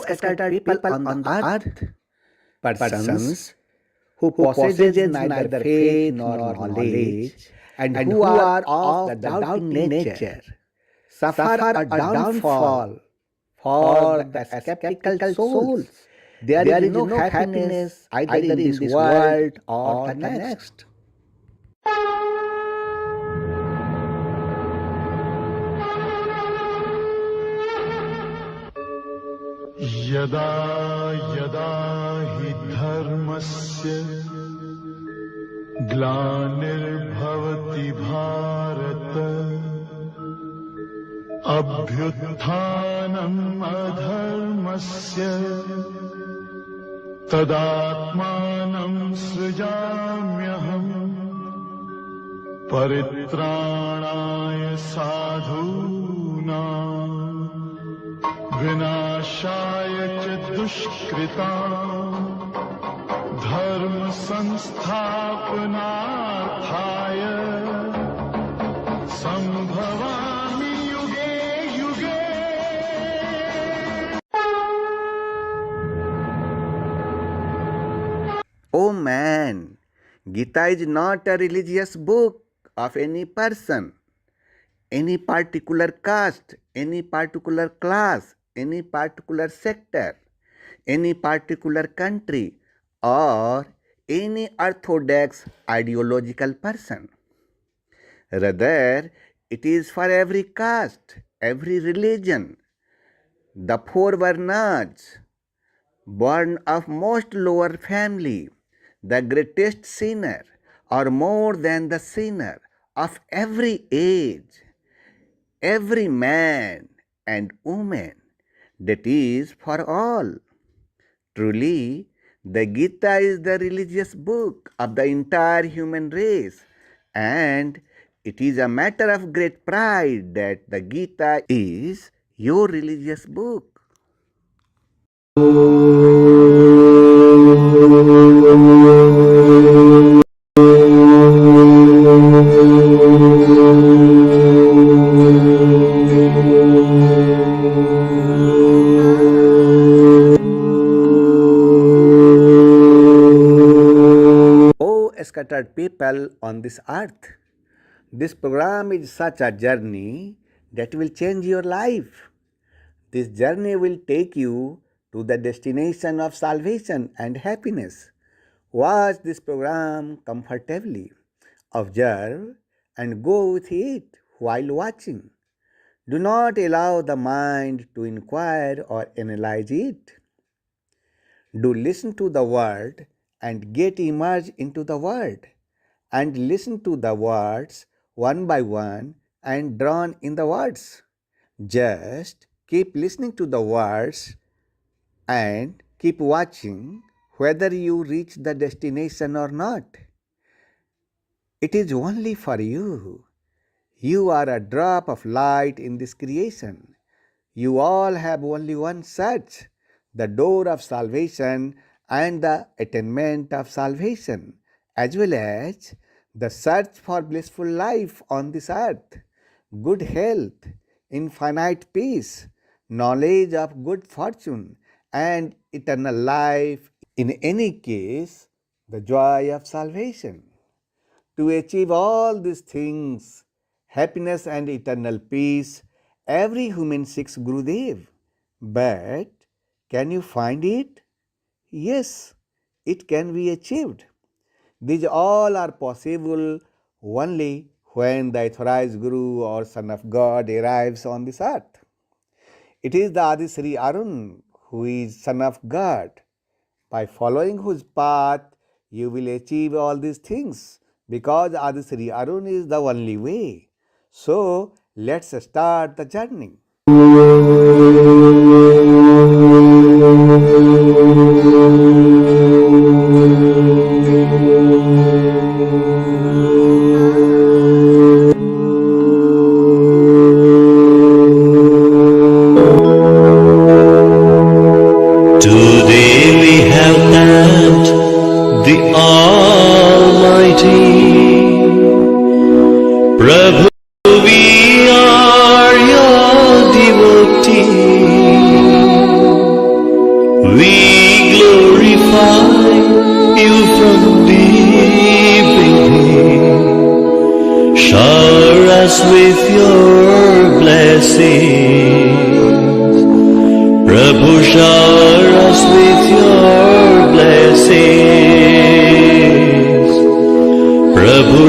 scattered people on the earth, persons who possess neither faith nor knowledge, and who are of the doubting nature, suffer a downfall for the skeptical souls. There is no happiness either in this world or the next. यदा यदा हि धर्मस्य ग्लानिर्भवति भारत अभ्युत्थानम् अधर्मस्य तदात्मानं सृजाम्यहम् परित्राणाय साधूनां विनाशाय च दुष्कृताम् धर्म संस्थापनार्थाय संभवामि युगे युगे. Oh man, Gita is not a religious book of any person, any particular caste, any particular class, any particular sector, any particular country, or any orthodox ideological person. Rather, it is for every caste, every religion, the four varnas, born of most lower family, the greatest sinner, or more than the sinner, of every age, every man and woman, that is for all. Truly, the Gita is the religious book of the entire human race, and it is a matter of great pride that the Gita is your religious book. Scattered people on this earth, this program is such a journey that will change your life. This journey will take you to the destination of salvation and happiness. Watch this program comfortably. Observe and go with it while watching. Do not allow the mind to inquire or analyze it. Do listen to the word and get immersed into the word, and listen to the words one by one and drown in the words. Just keep listening to the words and keep watching whether you reach the destination or not. It is only for you. You are a drop of light in this creation. You all have only one search, the door of salvation and the attainment of salvation, as well as the search for blissful life on this earth, good health, infinite peace, knowledge of good fortune, and eternal life, in any case, the joy of salvation. To achieve all these things, happiness and eternal peace, every human seeks Gurudev. But can you find it? Yes, it can be achieved. These all are possible only when the authorized Guru or Son of God arrives on this earth. It is the Adi Sri Arun who is Son of God. By following whose path, you will achieve all these things, because Adi Sri Arun is the only way. So, let's start the journey. Today we have thanked the Almighty. Prabhu, we are your devotee.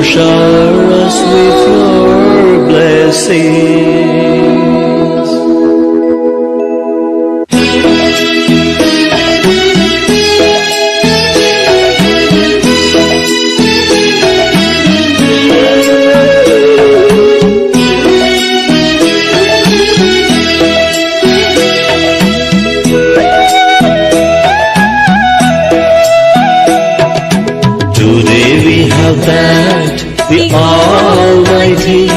Prabhu, shower us with your blessings. Today we have thanked the Almighty,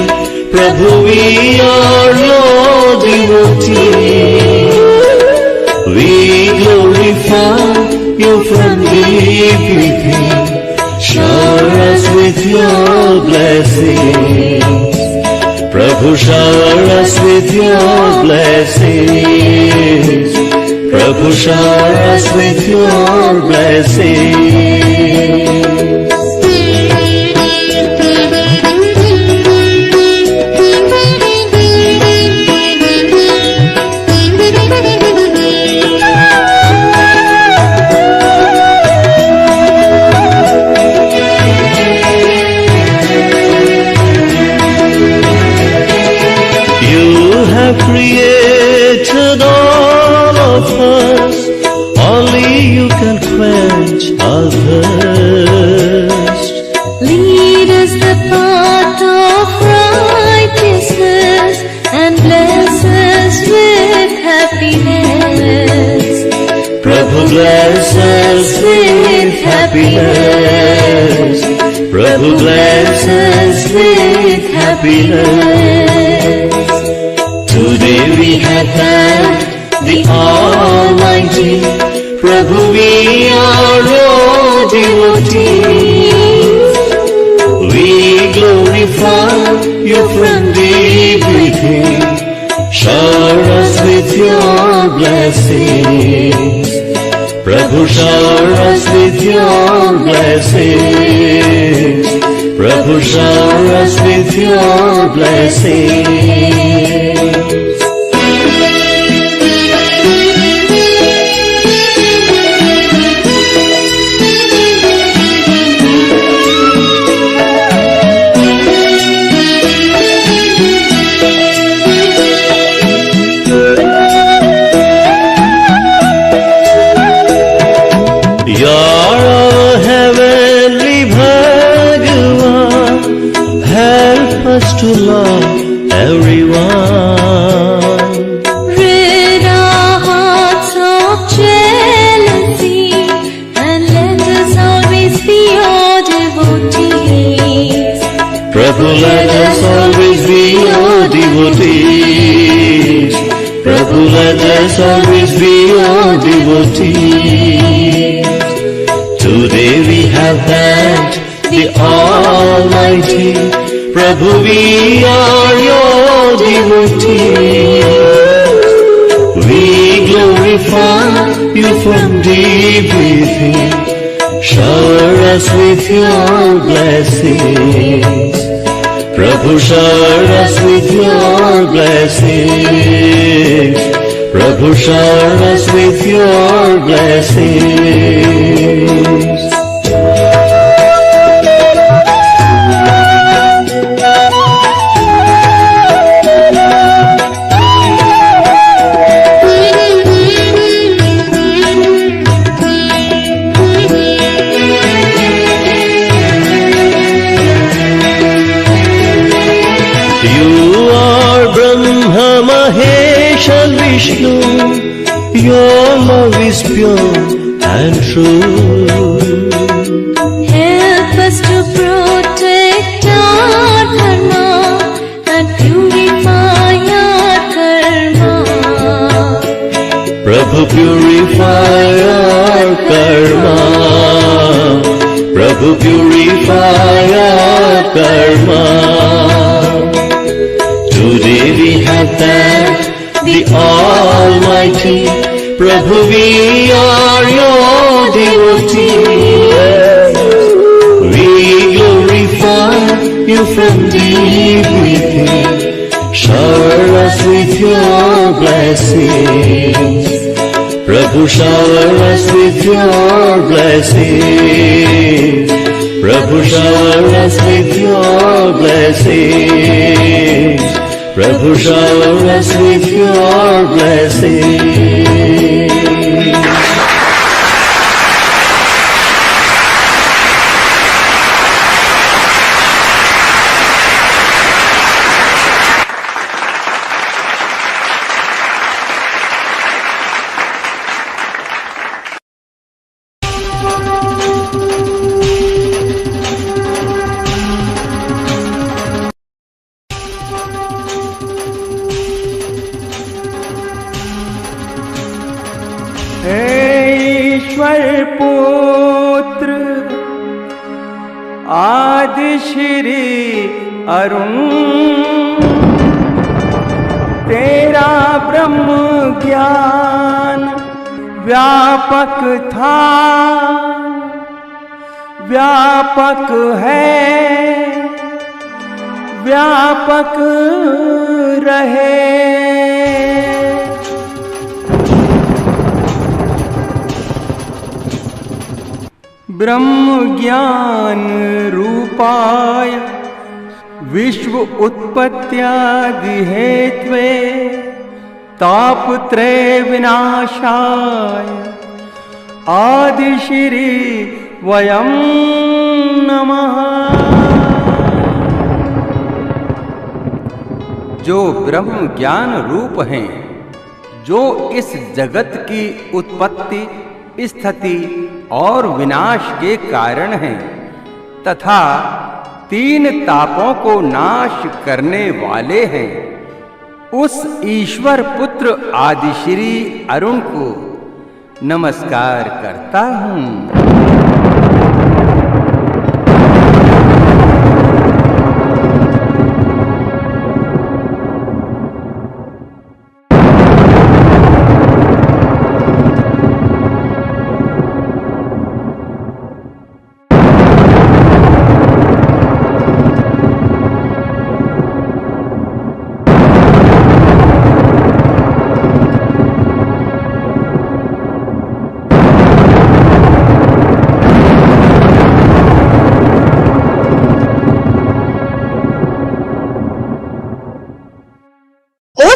Prabhu, we are your devotees. We glorify you from deep within. Shower us with your blessings. Prabhu, shower us with your blessings. Prabhu, shower us with your blessings. Created all of us, only you can quench our thirst. Lead us the path of righteousness and bless us with happiness. Prabhu, bless us with happiness. Prabhu, bless us with happiness. Today we have thanked the Almighty, Prabhu, we are your devotees. We glorify you from deep within. Shower us with your blessings. Prabhu, shower us with your blessings. Prabhu, shower us with your blessings. You're our heavenly Bhagavan, help us to love everyone. Rid our hearts of jealousy and let us always be your devotees. Prabhu, let us always be your devotees. Prabhu, let us always be your devotees. Today we have thanked the Almighty, Prabhu, we are your devotees. We glorify you from deep within. Shower us with your blessings. Prabhu, shower us with your blessings. Prabhu, shower us with your blessings. Mahesh and Vishnu, your love is pure and true. Help us to protect our dharma and purify our karma. Prabhu, purify our karma. Prabhu, purify our karma. Today we have thanked the Almighty, Prabhu, we are your devotees. We glorify you from deep within. Shower us with your blessings. Prabhu, shower us with your blessings. Prabhu, Prabhu shower us with your blessings. Prabhu shower us with your blessings. ईश्वर पुत्र आदि श्री अरुण तेरा ब्रह्म ज्ञान व्यापक था, व्यापक है, व्यापक रहे। ब्रह्म ज्ञान रूपाय विश्व उत्पत्त्यादि हेत्वे तापत्रय विनाशाय आदि श्री वयं नमः। जो ब्रह्म ज्ञान रूप हैं, जो इस जगत की उत्पत्ति, स्थिति और विनाश के कारण हैं तथा तीन तापों को नाश करने वाले हैं, उस ईश्वर पुत्र आदिश्री अरुण को नमस्कार करता हूँ।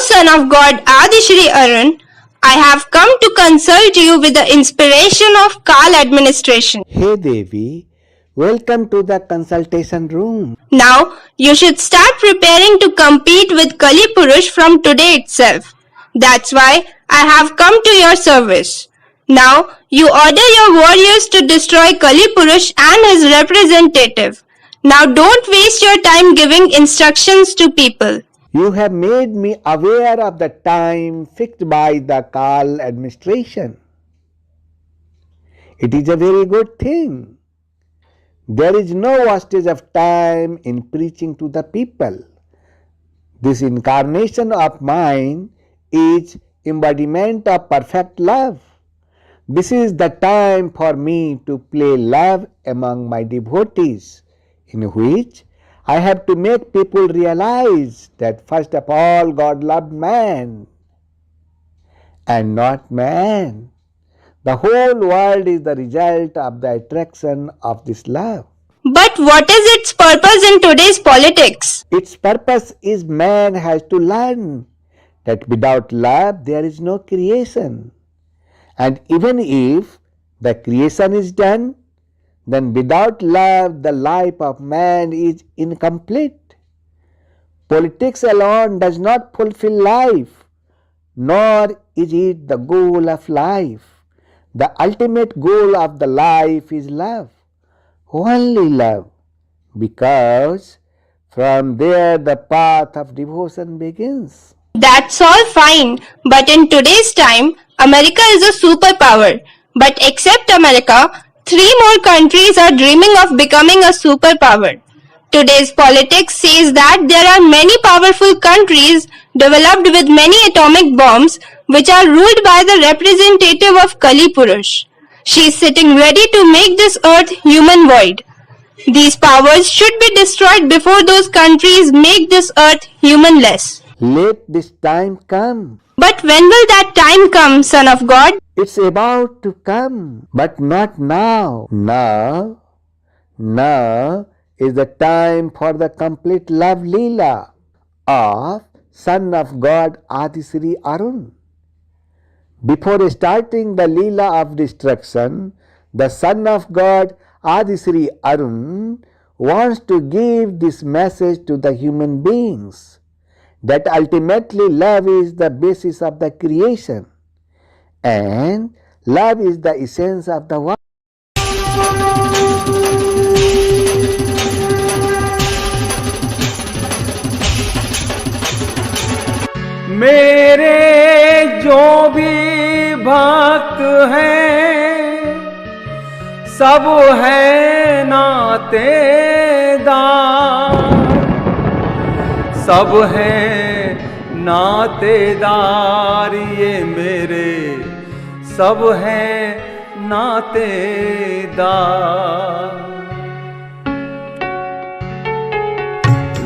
Son of God Adi Shri Arun, I have come to consult you with the inspiration of Kal administration. Hey Devi, welcome to the consultation room. Now you should start preparing to compete with Kali Purush from today itself. That's why I have come to your service. Now you order your warriors to destroy Kali Purush and his representative. Now don't waste your time giving instructions to people. You have made me aware of the time fixed by the Kal administration. It is a very good thing. There is no wastage of time in preaching to the people. This incarnation of mine is embodiment of perfect love. This is the time for me to play love among my devotees, in which I have to make people realize that first of all God loved man and not man. The whole world is the result of the attraction of this love. But what is its purpose in today's politics? Its purpose is man has to learn that without love there is no creation. And even if the creation is done, then without love the life of man is incomplete. Politics alone does not fulfill life, nor is it the goal of life. The ultimate goal of the life is love, only love, because from there the path of devotion begins. That's all fine, but in today's time, America is a superpower. But except America, 3 more countries are dreaming of becoming a superpower. Today's politics says that there are many powerful countries developed with many atomic bombs which are ruled by the representative of Kali Purush. She is sitting ready to make this earth human void. These powers should be destroyed before those countries make this earth humanless. Let this time come. But when will that time come, Son of God? It's about to come, but not now. Now is the time for the complete love Leela of Son of God Adisri Arun. Before starting the Leela of destruction, the Son of God Adisri Arun wants to give this message to the human beings that ultimately love is the basis of the creation and love is the essence of the world. मेरे जो भी भक्त हैं सब है नातेदार, सब है नातेदार, ये मेरे सब है नातेदार।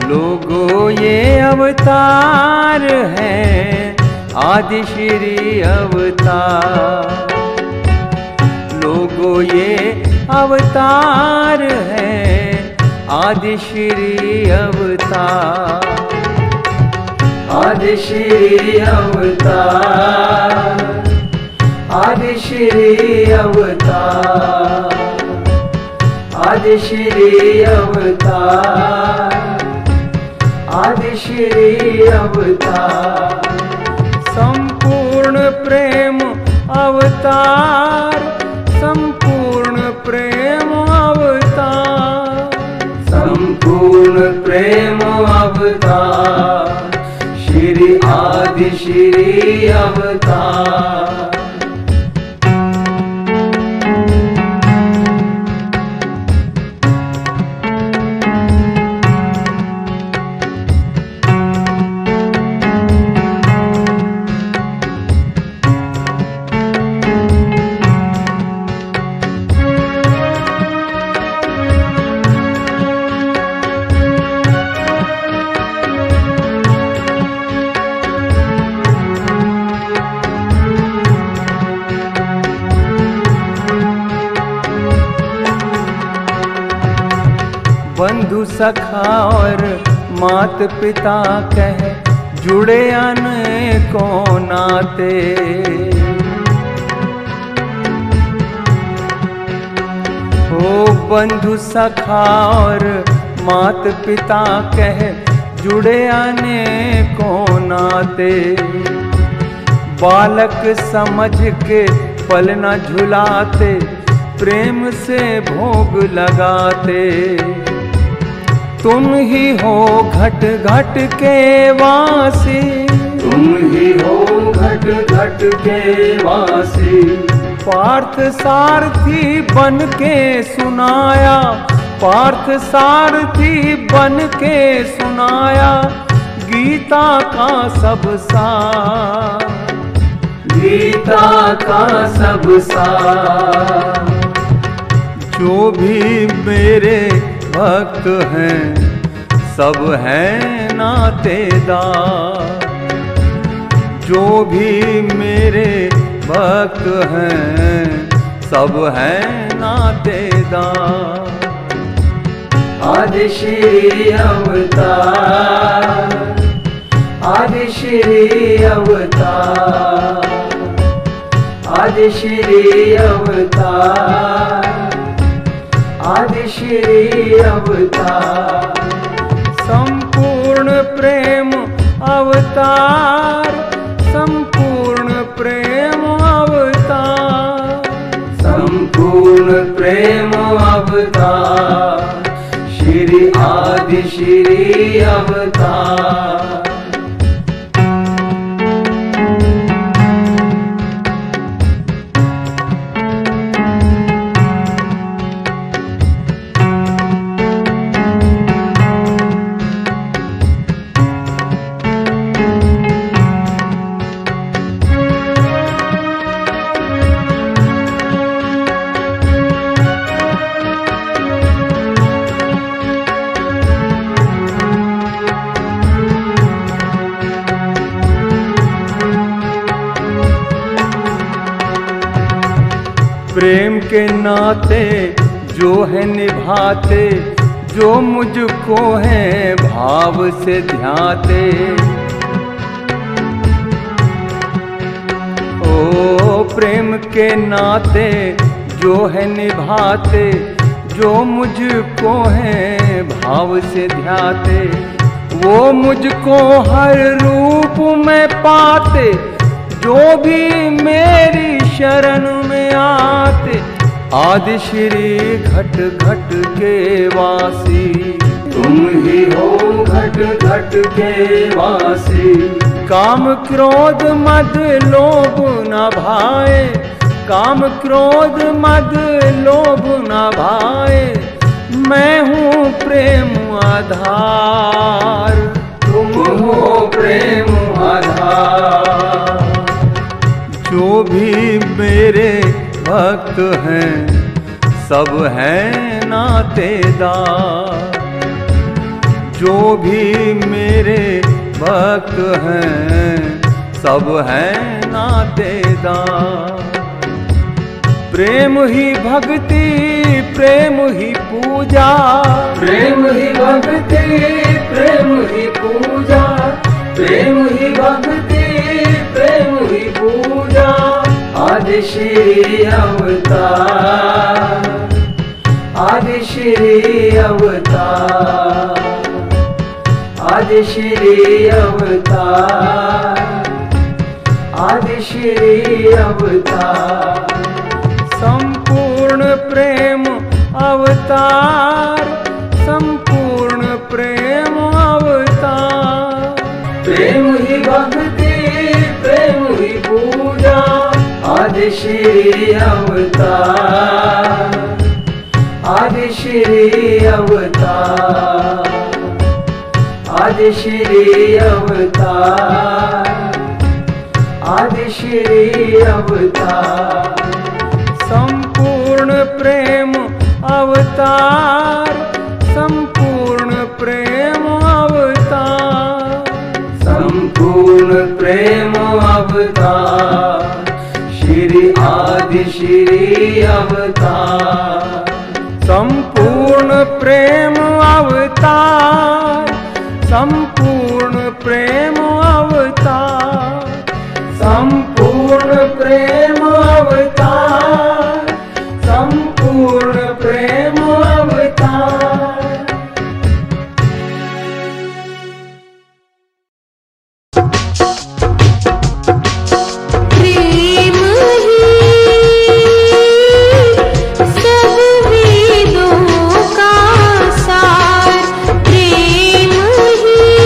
लोगों ये अवतार हैं आदि श्री अवतार, लोगों ये अवतार हैं आदि श्री अवतार, आदि श्री अवतार, आदि श्री अवतार, आदि श्री अवतार, आदि श्री अवतार। संपूर्ण प्रेम अवतार, संपूर्ण प्रेम अवतार, संपूर्ण प्रेम अवतार, श्री आदि श्री अवतार। बंधु सखा और मात पिता कह जुड़े अनेकों नाते, ओ बंधु सखा और मात पिता कह जुड़े अनेकों नाते। बालक समझ के पल न झुलाते, प्रेम से भोग लगाते। तुम ही हो घट घट के वासी, तुम ही हो घट घट के वासी। पार्थ सारथी बन के सुनाया, पार्थ सारथी बन के सुनाया गीता का सब सार, गीता का सब सार। जो भी मेरे भक्त हैं सब हैं नातेदार, जो भी मेरे भक्त हैं सब हैं नातेदार। आदि श्री अवतार, आदि श्री अवतार, आदि श्री अवतार, आदि श्री अवतार। संपूर्ण प्रेम अवतार, संपूर्ण प्रेम अवतार, संपूर्ण प्रेम अवतार, श्री आदि श्री अवतार। प्रेम के नाते जो है निभाते, जो मुझको है भाव से ध्याते। ओ प्रेम के नाते जो है निभाते, जो मुझको है भाव से ध्याते। वो मुझको हर रूप में पाते, जो भी मेरी शरण में आते। आदि श्री घट घट के वासी, तुम ही हो घट घट के वासी। काम क्रोध मद लोभ न भाए, काम क्रोध मद लोभ न भाए। मैं हूँ प्रेम आधार, तुम हो प्रेम आधार। जो भी मेरे भक्त हैं सब हैं नातेदार। जो भी मेरे भक्त हैं सब हैं नातेदार। प्रेम ही भक्ति, प्रेम ही पूजा, प्रेम ही भक्ति, प्रेम ही पूजा। प्रेम ही भक्ति, प्रेम ही पूजा। आदि श्री अवतार, आदि श्री अवतार, आदि श्री अवतार, आदि श्री अवतार। संपूर्ण प्रेम अवतार, संपूर्ण प्रेम अवतार। प्रेम ही भक्ति, प्रेम ही पूजा। आदि श्री अवतार, आदि श्री अवतार, आदि श्री अवतार, आदि श्री अवतार। संपूर्ण प्रेम अवतार, संपूर्ण प्रेम अवतार। संपूर्ण प्रेम अवतार, श्री आदि श्री अवतार। संपूर्ण प्रेम अवतार, संपूर्ण प्रेम अवतार। संपूर्ण प्रेम अवतार, संपूर्ण प्रेम अवतार। प्रेम ही सब वेदों का सार, प्रेम ही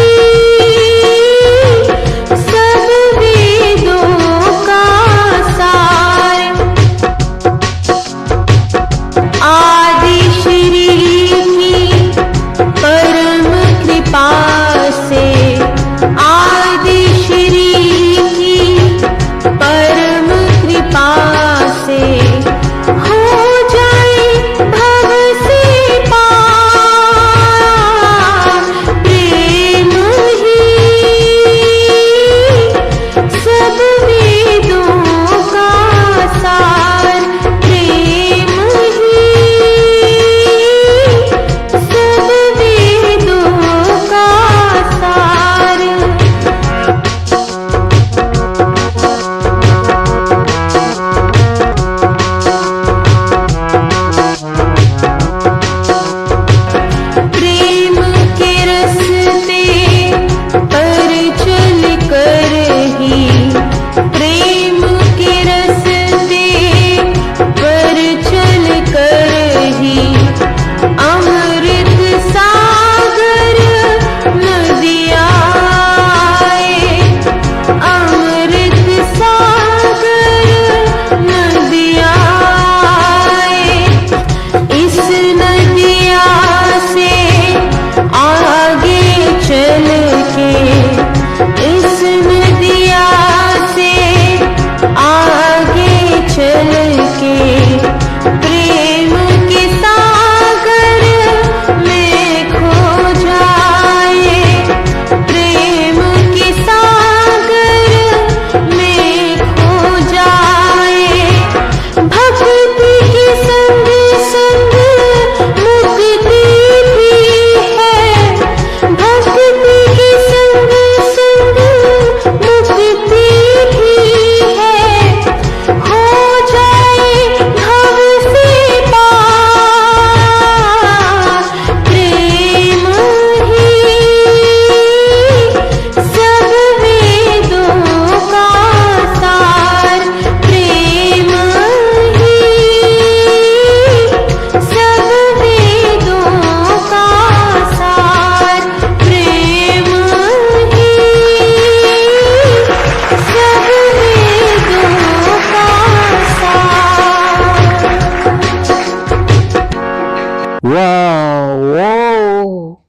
Oh,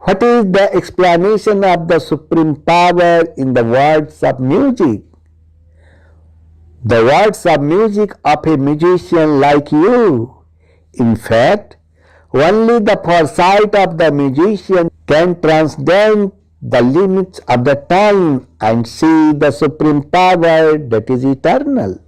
what is the explanation of the supreme power in the words of music? The words of music of a musician like you. In fact, only the foresight of the musician can transcend the limits of the time and see the supreme power that is eternal.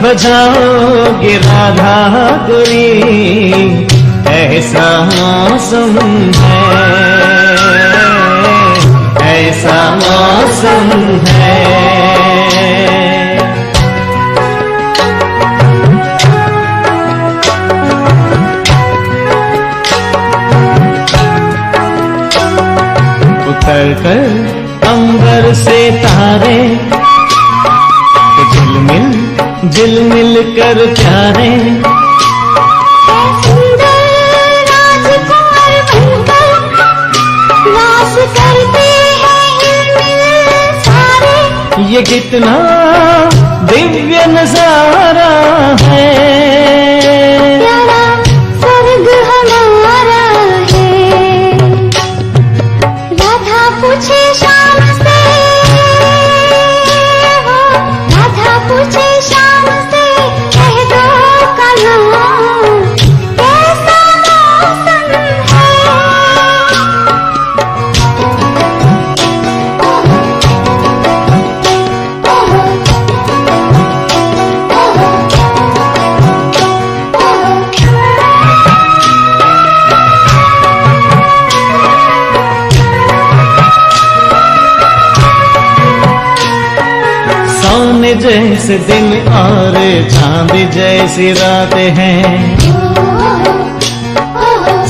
बजाओगे Radha गोरी ऐसा मौसम है, ऐसा मौसम है। उतर कर अंबर से तारे झिलमिल झिलमिल कर प्यारे, ये कितना दिव्य नजारा है, स्वर्ग हमारा है। राधा पूछे शाम से, राधा पूछे शाम से, कह दो कहाँ कैसा मौसम है। सोने जैसे दिन और चांद जैसी रात हैं,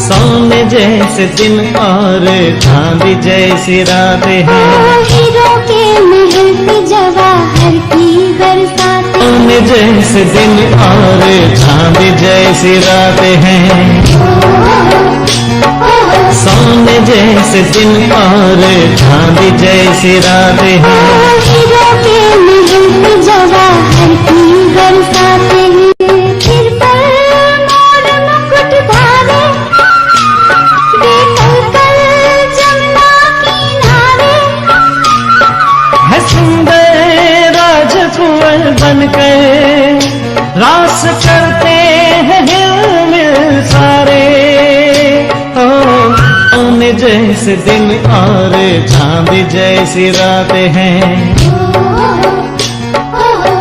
सोने जैसे दिन और चांद जैसी रात हैं, हीरो के महल पे जवाहर की बरसात, सोने जैसे दिन और चांद जैसी रात हैं। सोने जैसे दिन और चांदी जैसी रातें हैं। हीरो के महल पे जवाहर की बरसाते हैं। सिर पर मोर मुकुट धारे, बेकल जमुना किनारे। है सुंदर राजकुंवर बनकर रास करते हैं हिलमिल सारे। सोने जैसे दिन और चांदी जैसी रातें हैं।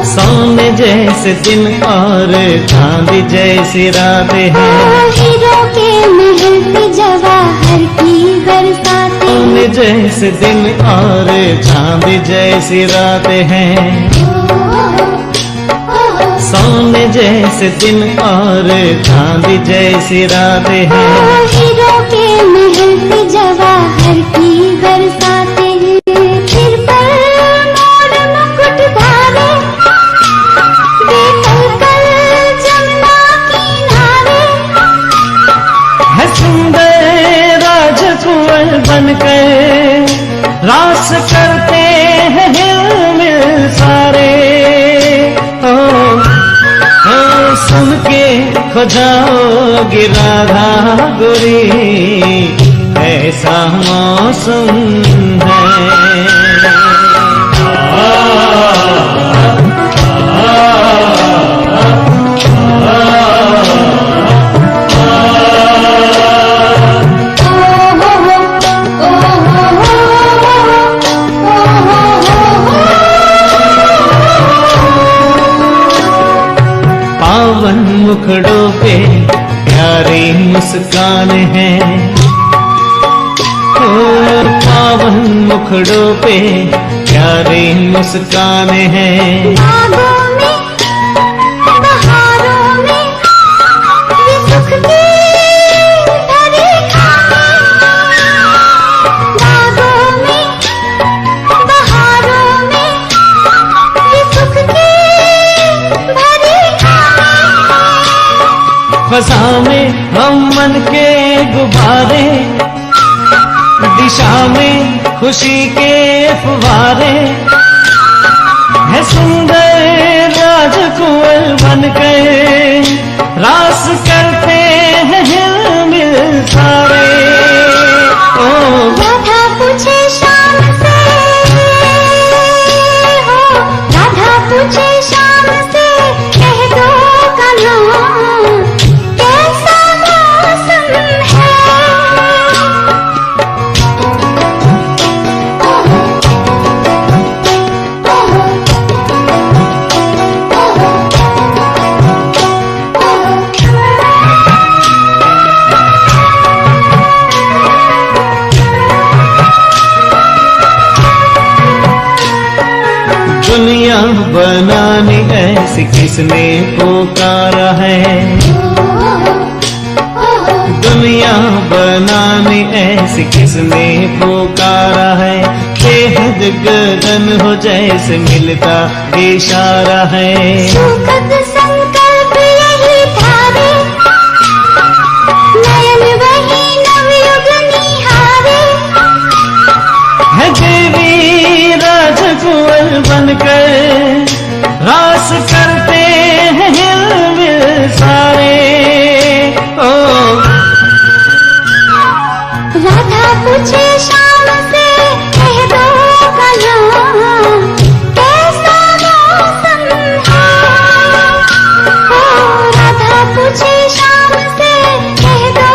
सोने जैसे दिन और चांदी जैसी रातें हैं। हीरो के महल पे जवाहर की बरसाते हैं। सोने जैसे दिन और चांदी जैसी रातें हैं। सोने जैसे दिन और चांदी जैसी रातें हैं। हीरो के महल पे जवाहर की बरसाते हैं। सिर पर मोर मुकुट धारे, बेकल जमुना किनारे। है सुंदर राजकुंवर बनकर रास करते हैं हिलमिल सारे। सुन के खो जाओगे राधा गोरी, ऐसा मौसम है। पावन मुखड़ों पे प्यारी मुस्कान है। ओ पावन मुखड़ों पे प्यारी मुस्कान है। बागों में, बहारों में, ये सुख की भरी खाने। बागों में, बहारों में, ये सुख की भरी खाने। फसा में हम मन के गुब्बारे, दिशा में खुशी के फुवारे। है सुंदर राजकुंवर बनकर रास करते हैं हिलमिल सारे। ओ राधा पूछे शाम से, हो राधा पूछे शाम से, कह दो कन्हा कैसा मौसम है। दुनिया बनानी ऐसी किसने पुकारा है। दुनिया बनानी ऐसी किसने पुकारा है। बेहद गगन हो जैसे मिलता इशारा है। सुखद संकल्प यही धारे, नयन वही नवयुग निहारे। है देवी राजकुंवर बनकर रास करते हैं हिलमिल सारे। ओ राधा पूछे शाम से, कह दो कन्हा कैसा मौसम है। ओ राधा पूछे शाम से, कह दो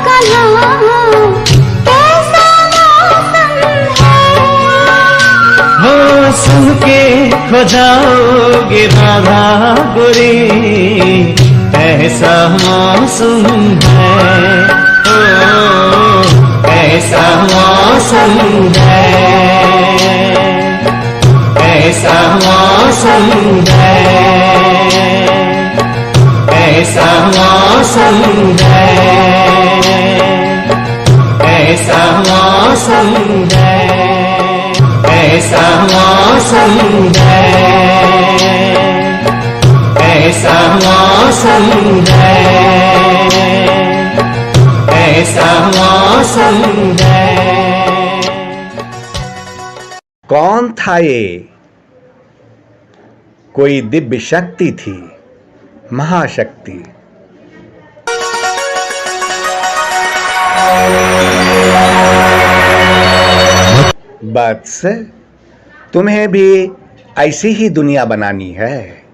कन्हा कैसा मौसम है। हो सुन के खो जाओगे राधा गोरी, ऐसा मौसम है। ओ ऐसा मौसम है। ऐसा मौसम है। ऐसा मौसम है। ऐसा मौसम है। ऐसा मौसम है। ऐसा मौसम है। कैसा मौसम है। कौन था ये? कोई दिव्य शक्ति थी, महाशक्ति। बस तुम्हें भी ऐसी ही दुनिया बनानी है।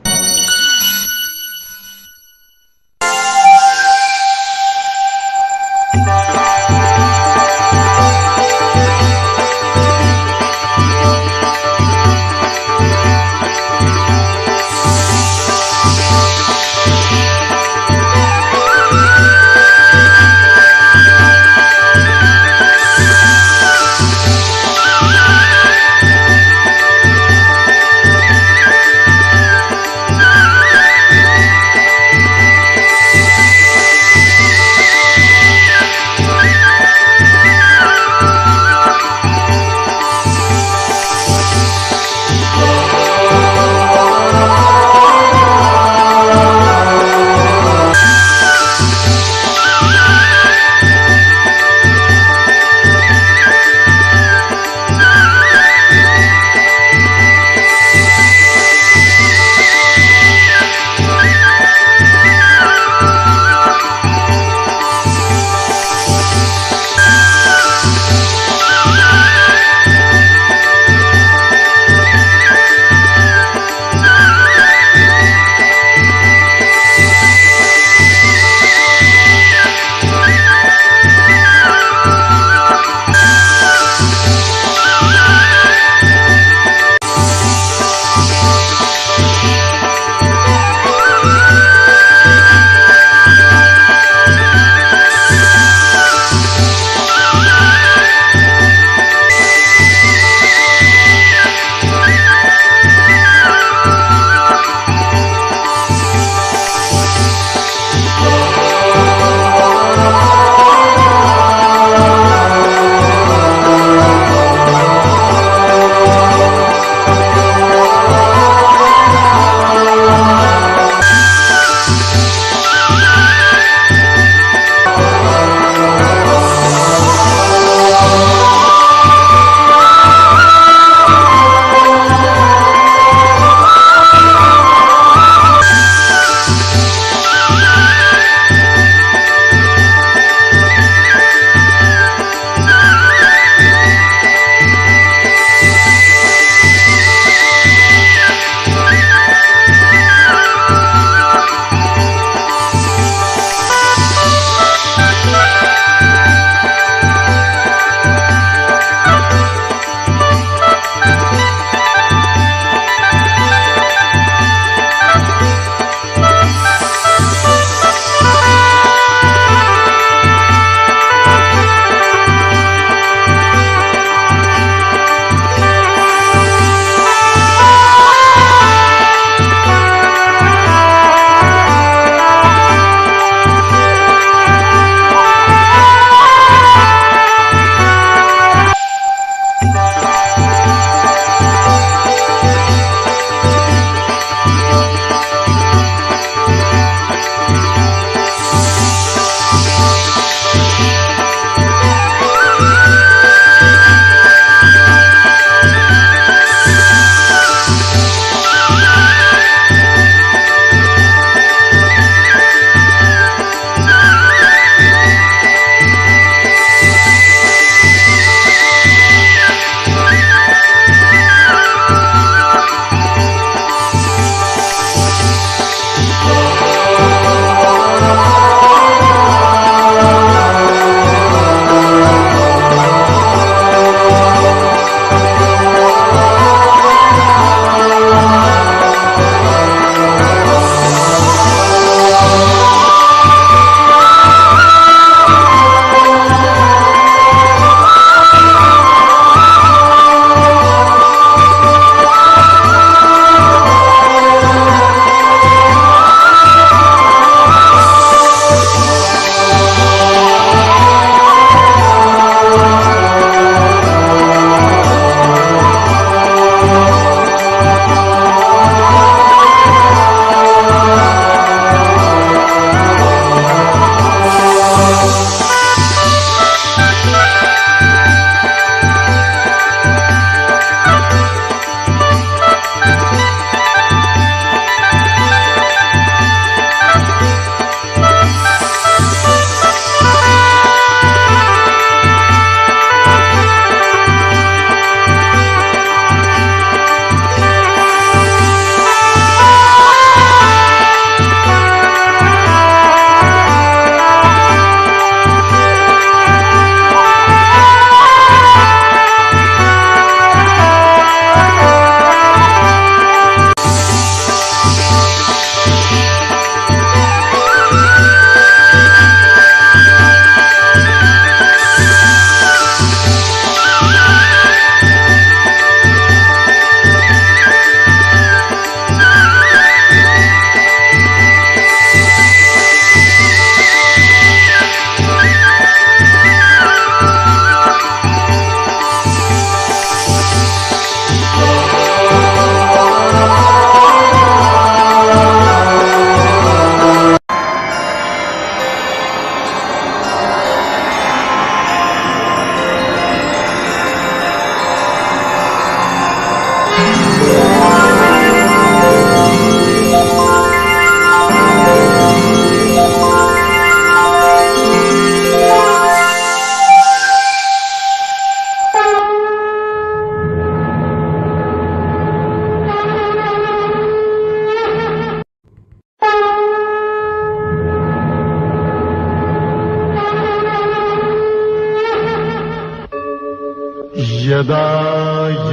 यदा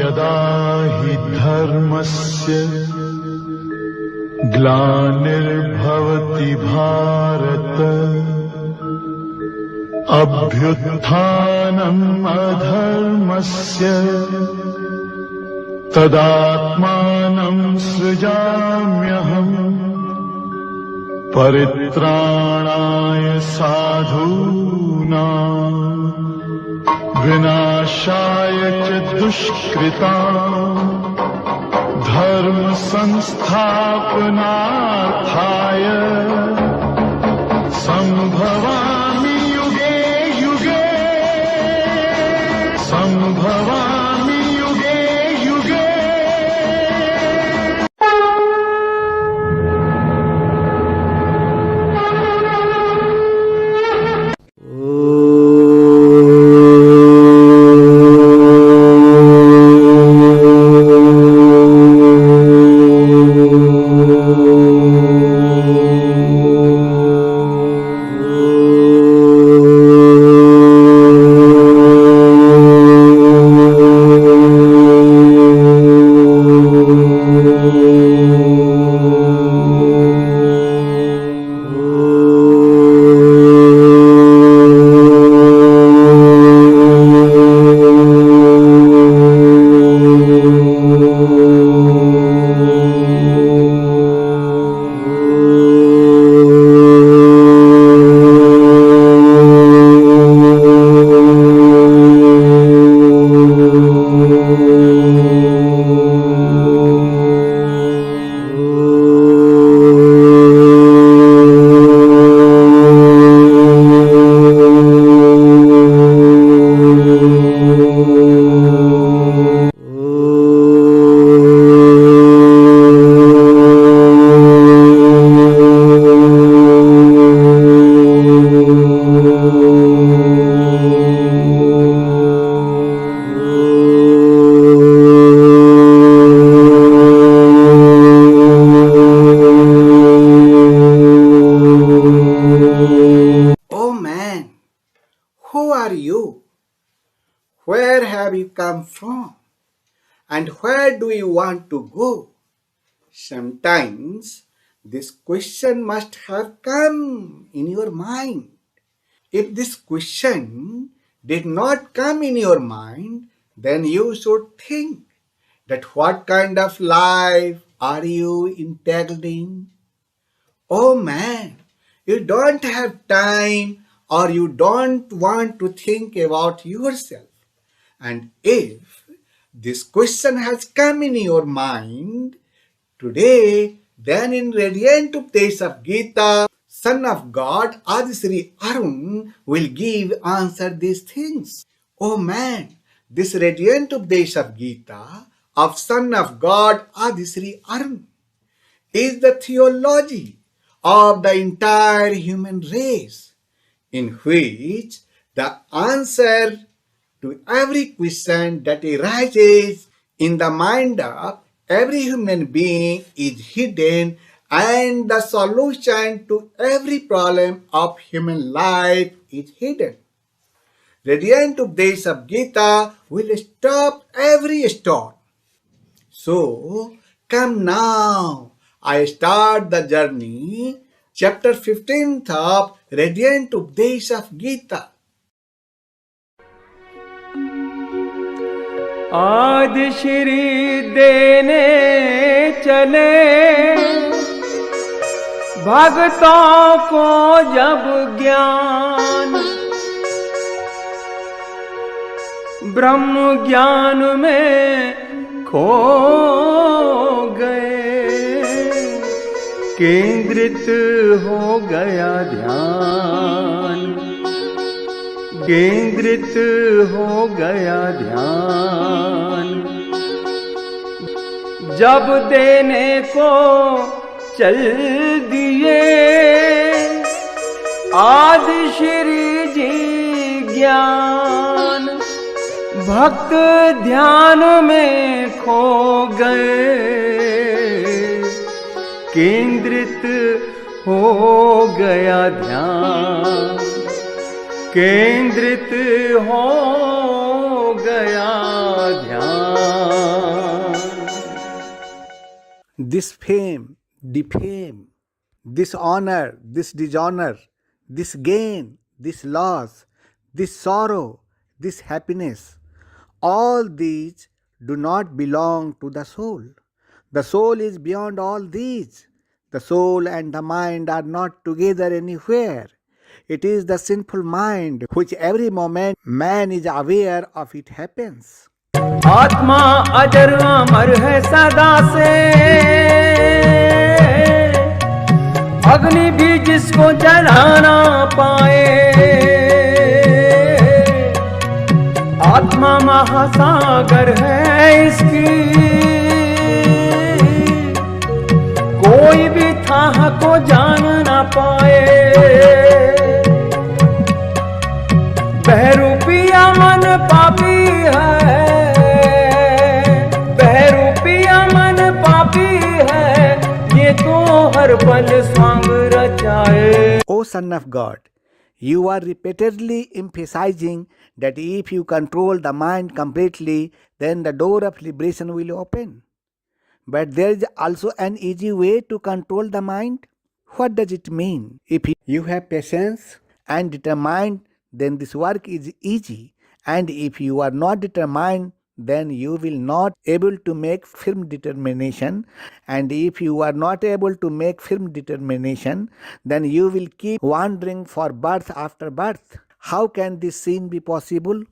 यदा हि धर्मस्य ग्लानिर्भवति भारत अभ्युत्थानम् अधर्मस्य तदात्मानं सृजाम्यहम् परित्राणाय साधूनां विनाशाय च दुष्कृताम् धर्म संस्थापनार्थाय संभवामि युगे युगे संभवामि युगे युगे Oh man, who are you? Where have you come from? And where do you want to go? Sometimes this question must have come in your mind. If this question did not come in your mind, then you should think that what kind of life are you entangled in? Oh man, you don't have time or you don't want to think about yourself. And if this question has come in your mind today, then in radiant Updesh of Gita, Son of God, Adisri Arun will give answer these things. Oh man, this radiant Updesh of Gita of Son of God, Adisri Arun is the theology of the entire human race, in which the answer to every question that arises in the mind of every human being is hidden, and the solution to every problem of human life is hidden. Radiant Updesh of Gita will stop every storm. So, come now, I start the journey. Chapter 15th of Radiant Updesh of Gita. आदि श्री देने चले भक्तों को जब ज्ञान, ब्रह्म ज्ञान में खो गए, केंद्रित हो गया ध्यान, केंद्रित हो गया ध्यान। जब देने को चल दिए आदि श्री जी ज्ञान, भक्त ध्यान में खो गए, केंद्रित हो गया ध्यान, केंद्रित हो गया this fame, defame, this honor, this dishonor, this gain, this loss, this sorrow, this happiness, all these do not belong to the soul. The soul is beyond all these. The soul and the mind are not together anywhere. It is the sinful mind which every moment man is aware of it happens. आत्मा अजर अमर है सदा से, अग्नि भी जिसको जला ना पाए। आत्मा महासागर है इसकी, कोई भी थाह को जान ना पाए। बहरूपिया मन पापी है, बहरूपिया मन पापी है, ये तो हर पल स्वांग रचाए। O Son of God, you are repeatedly emphasizing that if you control the mind completely, then the door of liberation will open. But there is also an easy way to control the mind. What does it mean? If you have patience and determined, then this work is easy. And if you are not determined, then you will not able to make firm determination. And if you are not able to make firm determination, then you will keep wandering for birth after birth. How can this sin be possible?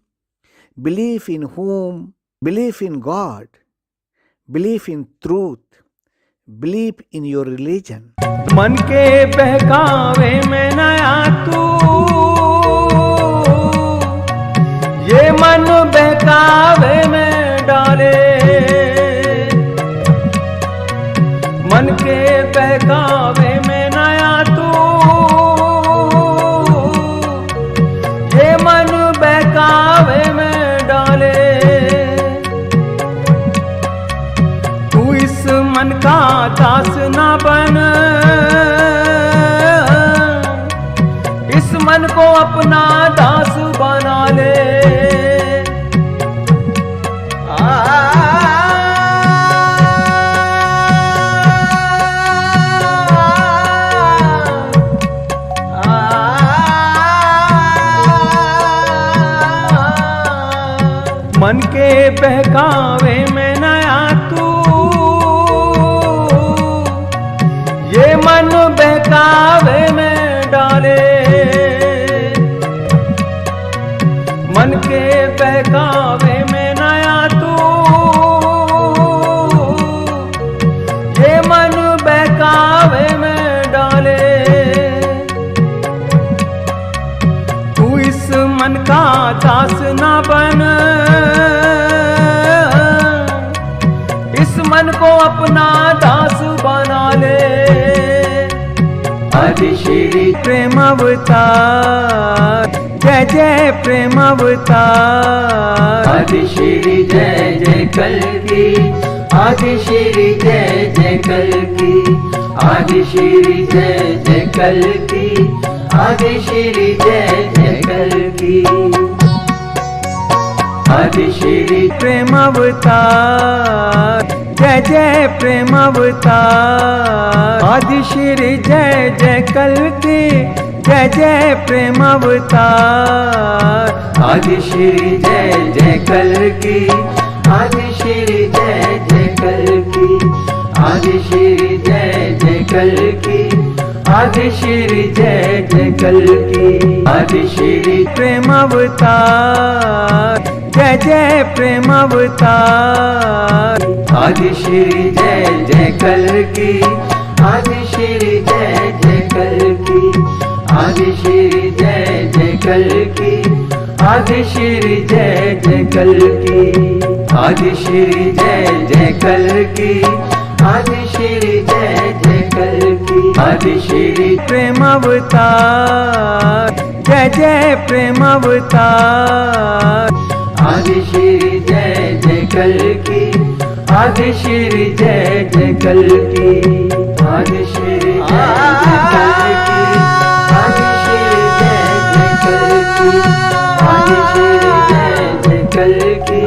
Belief in whom? Belief in God. Belief in truth. Belief in your religion. मन के बहकावे में नया तू, ये मन बहकावे में डाले। मन के बहकावे में नया तू, ये मन बहकावे में डाले। तू इस मन का दास ना बन, इस मन को अपना दास बना ले। मन के बहकावे में नया तू, ये मन बहकावे में डाले। मन के बहकावे में नया तू, ये मन बहकावे में डाले। तू इस मन का दास ना बन, इस मन को अपना दास बना ले। आदि श्री प्रेम अवतार, जय जय प्रेम अवतार। आदि श्री जय जय कल की, आदि श्री जय जय कल की। आदि श्री जय जय कल की, आदि श्री जय जय कल की। आदि श्री प्रेम अवतार, जय जय प्रेम अवतार। आदि श्री जय जय कल की, जय जय प्रेम अवतार। आदि श्री जय जय कल की, आदि श्री जय जय कल की। आदि श्री जय जय कल की, आदि श्री जय जय कल की। आदि श्री प्रेम अवतार, जय जय प्रेम अवतार। आदि श्री जय जय कल की, आदि श्री जय जय कल की। आदि श्री जय जय कल की, आदि श्री जय जय कल की। आदि श्री जय जय कल की, आदि श्री जय जय कल की। आदि श्री प्रेम अवतार, जय जय प्रेम अवतार। आदि श्री जय जय कल की, आदि श्री जय जय कल की। आदि श्री जय जय कल की, आदि श्री जय जय कल की। आदि श्री जय जय कल की,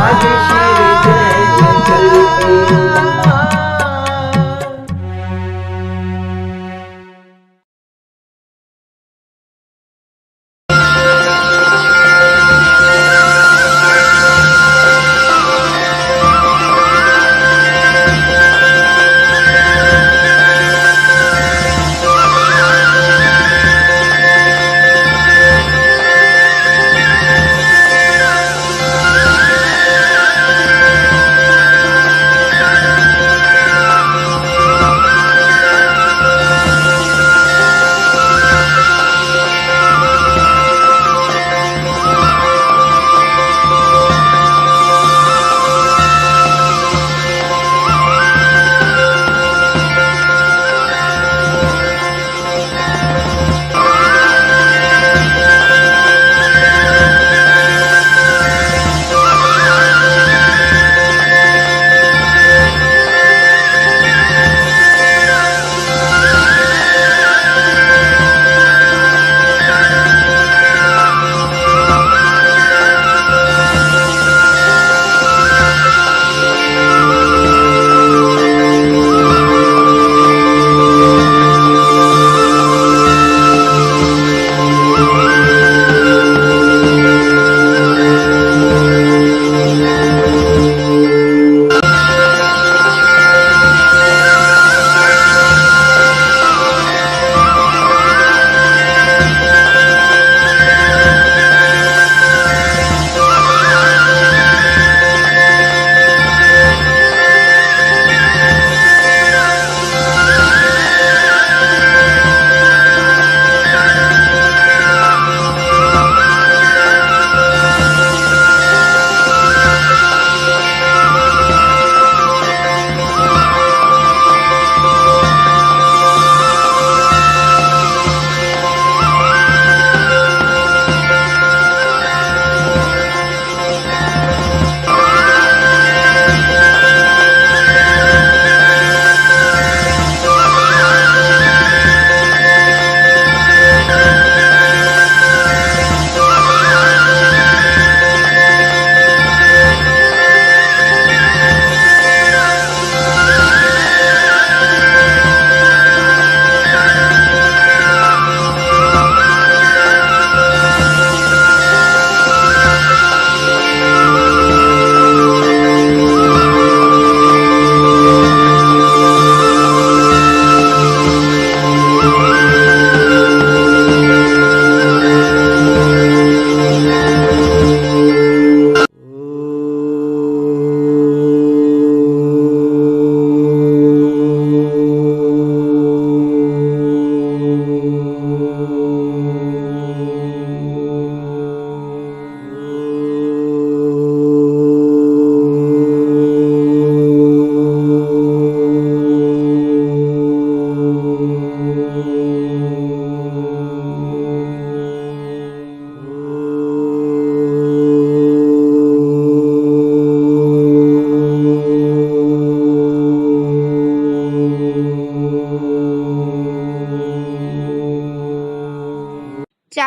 आदि श्री जय जय कल की।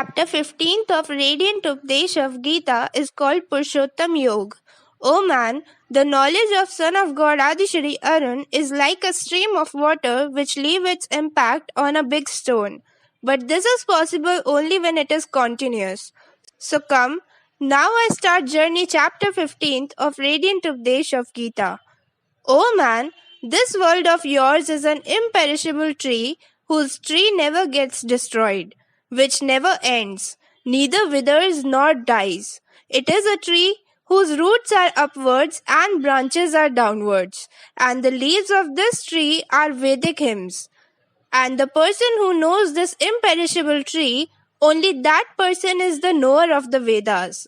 Chapter 15th of Radiant Updesh of Gita is called Purushottam Yoga. O man, the knowledge of Son of God Adishri Arun is like a stream of water which leave its impact on a big stone. But this is possible only when it is continuous. So come, now I start journey chapter 15th of Radiant Updesh of Gita. O man, this world of yours is an imperishable tree whose tree never gets destroyed, which never ends, neither withers nor dies. It is a tree whose roots are upwards and branches are downwards, and the leaves of this tree are Vedic hymns. And the person who knows this imperishable tree, only that person is the knower of the Vedas.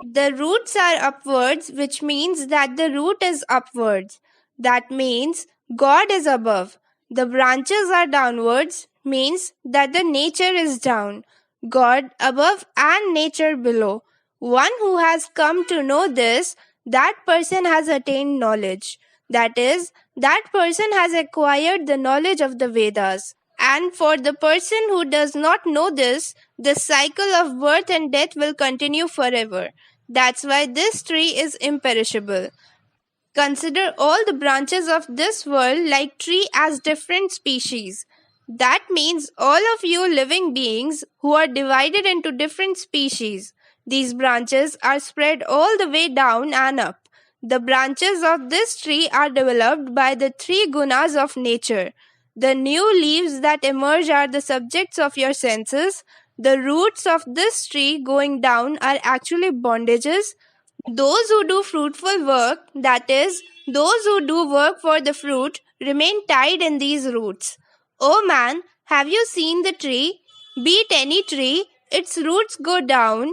The roots are upwards, which means that the root is upwards. That means God is above. The branches are downwards, means that the nature is down. God above and nature below. One who has come to know this, that person has attained knowledge. That is, that person has acquired the knowledge of the Vedas. And for the person who does not know this, the cycle of birth and death will continue forever. That's why this tree is imperishable. Consider all the branches of this world like tree as different species. That means all of you living beings who are divided into different species. These branches are spread all the way down and up. The branches of this tree are developed by the three gunas of nature. The new leaves that emerge are the subjects of your senses. The roots of this tree going down are actually bondages. Those who do fruitful work, that is, those who do work for the fruit, remain tied in these roots. O man, have you seen the tree? Be it any tree, its roots go down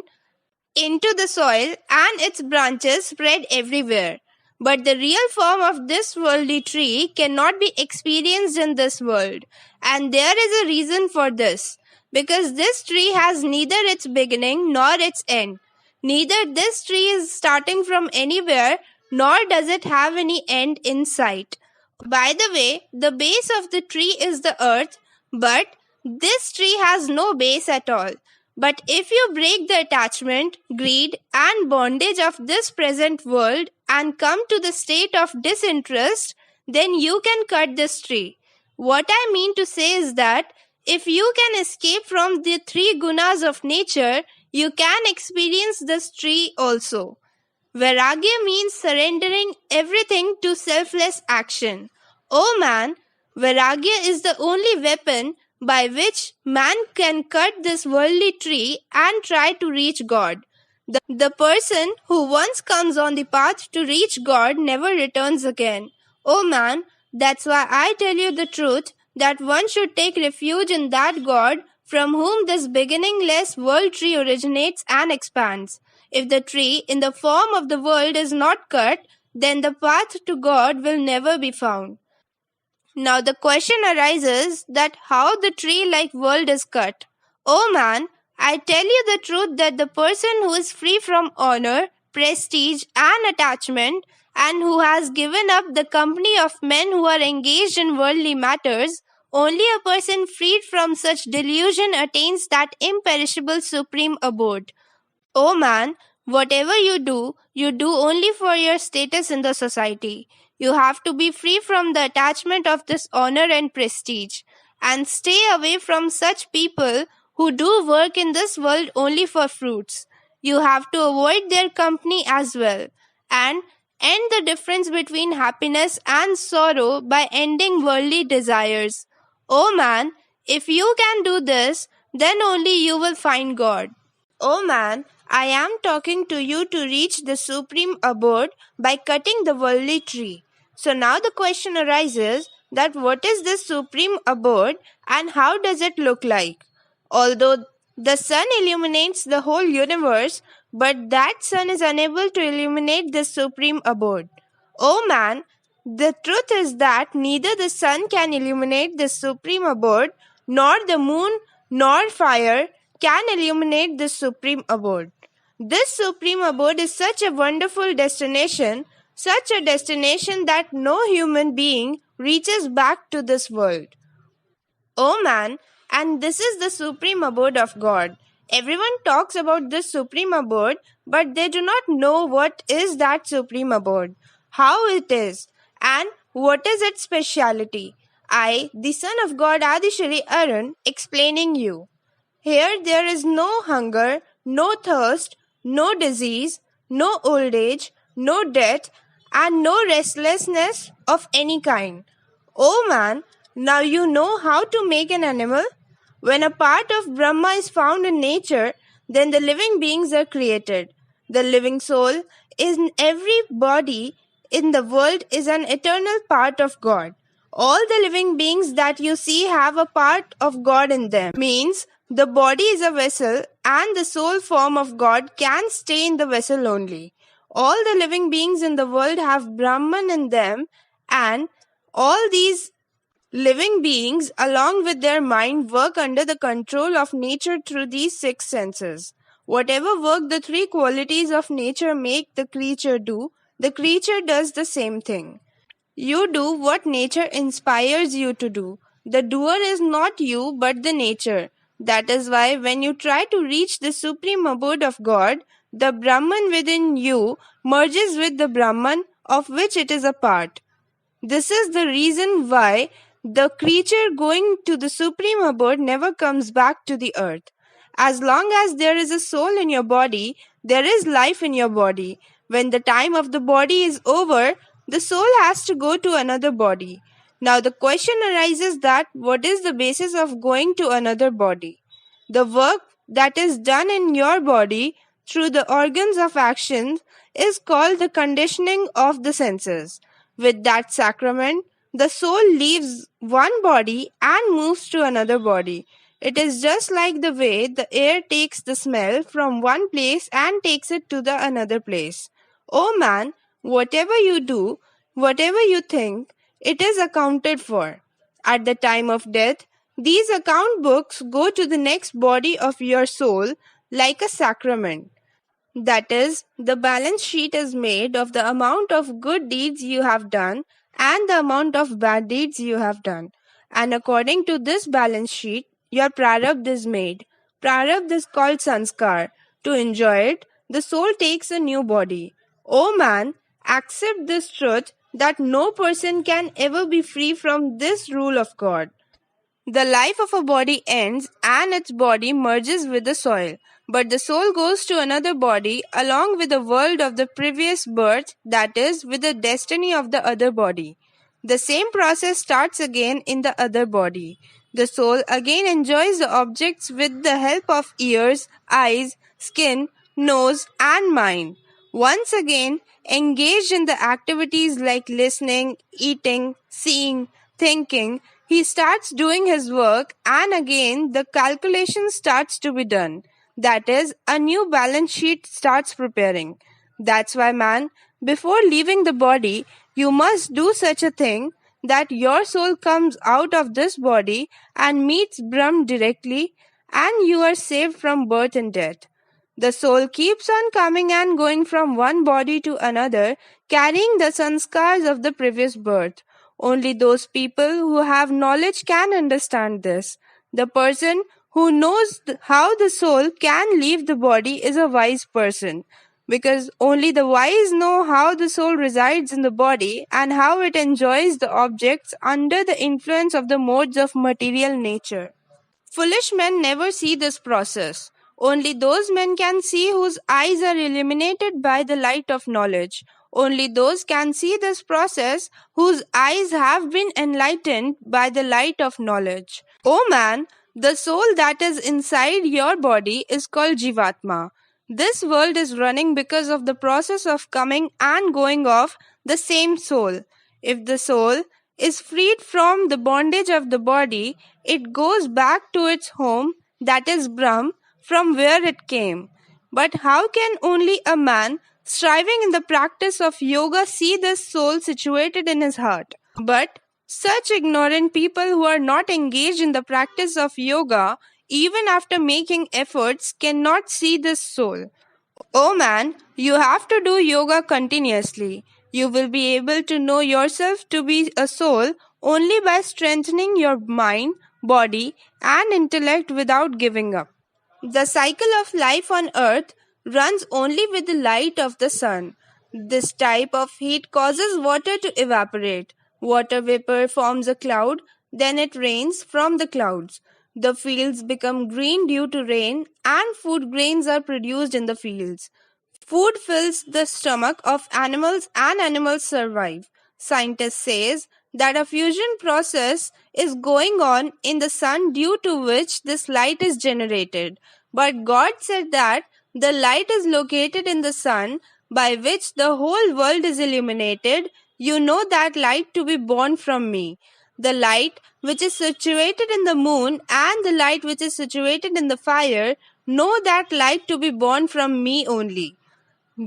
into the soil and its branches spread everywhere. But the real form of this worldly tree cannot be experienced in this world. And there is a reason for this. Because this tree has neither its beginning nor its end. Neither this tree is starting from anywhere, nor does it have any end in sight. By the way, the base of the tree is the earth, but this tree has no base at all. But if you break the attachment, greed, and bondage of this present world and come to the state of disinterest, then you can cut this tree. What I mean to say is that if you can escape from the three gunas of nature, you can experience this tree also. Vairagya means surrendering everything to selfless action. O man, Vairagya is the only weapon by which man can cut this worldly tree and try to reach God. The person who once comes on the path to reach God never returns again. O man, that's why I tell you the truth that one should take refuge in that God from whom this beginningless world tree originates and expands. If the tree in the form of the world is not cut, then the path to God will never be found. Now the question arises that how the tree like world is cut. Oh man, I tell you the truth that the person who is free from honor, prestige and attachment and who has given up the company of men who are engaged in worldly matters, only a person freed from such delusion attains that imperishable supreme abode. Oh man, whatever you do only for your status in the society. You have to be free from the attachment of this honor and prestige and stay away from such people who do work in this world only for fruits. You have to avoid their company as well and end the difference between happiness and sorrow by ending worldly desires. Oh man, if you can do this, then only you will find God. Oh man, I am talking to you to reach the supreme abode by cutting the worldly tree. So now the question arises that what is this supreme abode and how does it look like? Although the sun illuminates the whole universe, but that sun is unable to illuminate this supreme abode. Oh man, the truth is that neither the sun can illuminate this supreme abode, nor the moon, nor fire can illuminate this supreme abode. This supreme abode is such a wonderful destination, such a destination that no human being reaches back to this world. Oh man, and this is the supreme abode of God. Everyone talks about this supreme abode, but they do not know what is that supreme abode, how it is, and what is its speciality. I, the son of God Adishari Arun, explaining you. Here there is no hunger, no thirst, no disease, no old age, no death, and no restlessness of any kind. Oh man, now you know how to make an animal? When a part of Brahma is found in nature, then the living beings are created. The living soul in every body in the world is an eternal part of God. All the living beings that you see have a part of God in them. Means the body is a vessel and the soul form of God can stay in the vessel only. All the living beings in the world have Brahman in them, and all these living beings, along with their mind, work under the control of nature through these six senses. Whatever work the three qualities of nature make the creature do, the creature does the same thing. You do what nature inspires you to do. The doer is not you but the nature. That is why when you try to reach the supreme abode of God, the Brahman within you merges with the Brahman of which it is a part. This is the reason why the creature going to the supreme abode never comes back to the earth. As long as there is a soul in your body, there is life in your body. When the time of the body is over, the soul has to go to another body. Now the question arises that what is the basis of going to another body? The work that is done in your body through the organs of action is called the conditioning of the senses. With that sacrament, the soul leaves one body and moves to another body. It is just like the way the air takes the smell from one place and takes it to the another place. Oh man, whatever you do, whatever you think, it is accounted for. At the time of death, these account books go to the next body of your soul like a sacrament. That is, the balance sheet is made of the amount of good deeds you have done and the amount of bad deeds you have done. And according to this balance sheet, your prarabdha is made. Prarabdha is called sanskar. To enjoy it, the soul takes a new body. O man, accept this truth that no person can ever be free from this rule of God. The life of a body ends and its body merges with the soil, but the soul goes to another body along with the world of the previous birth, that is, with the destiny of the other body. The same process starts again in the other body. The soul again enjoys the objects with the help of ears, eyes, skin, nose, and mind. Once again, engaged in the activities like listening, eating, seeing, thinking, he starts doing his work and again the calculation starts to be done. That is, a new balance sheet starts preparing. That's why, man, before leaving the body, you must do such a thing that your soul comes out of this body and meets Brahm directly and you are saved from birth and death. The soul keeps on coming and going from one body to another, carrying the sanskars of the previous birth. Only those people who have knowledge can understand this. The person who knows how the soul can leave the body is a wise person, because only the wise know how the soul resides in the body and how it enjoys the objects under the influence of the modes of material nature. Foolish men never see this process. Only those men can see whose eyes are illuminated by the light of knowledge. Only those can see this process whose eyes have been enlightened by the light of knowledge. O man, the soul that is inside your body is called Jivatma. This world is running because of the process of coming and going of the same soul. If the soul is freed from the bondage of the body, it goes back to its home, that is Brahm, from where it came. But how can only a man striving in the practice of yoga see this soul situated in his heart? But such ignorant people who are not engaged in the practice of yoga, even after making efforts, cannot see this soul. Oh man, you have to do yoga continuously. You will be able to know yourself to be a soul only by strengthening your mind, body, and intellect without giving up. The cycle of life on Earth runs only with the light of the sun. This type of heat causes water to evaporate. Water vapor forms a cloud, then it rains from the clouds. The fields become green due to rain, and food grains are produced in the fields. Food fills the stomach of animals and animals survive. Scientists says that a fusion process is going on in the sun due to which this light is generated. But God said that the light is located in the sun by which the whole world is illuminated. You know that light to be born from me. The light which is situated in the moon and the light which is situated in the fire, know that light to be born from me only.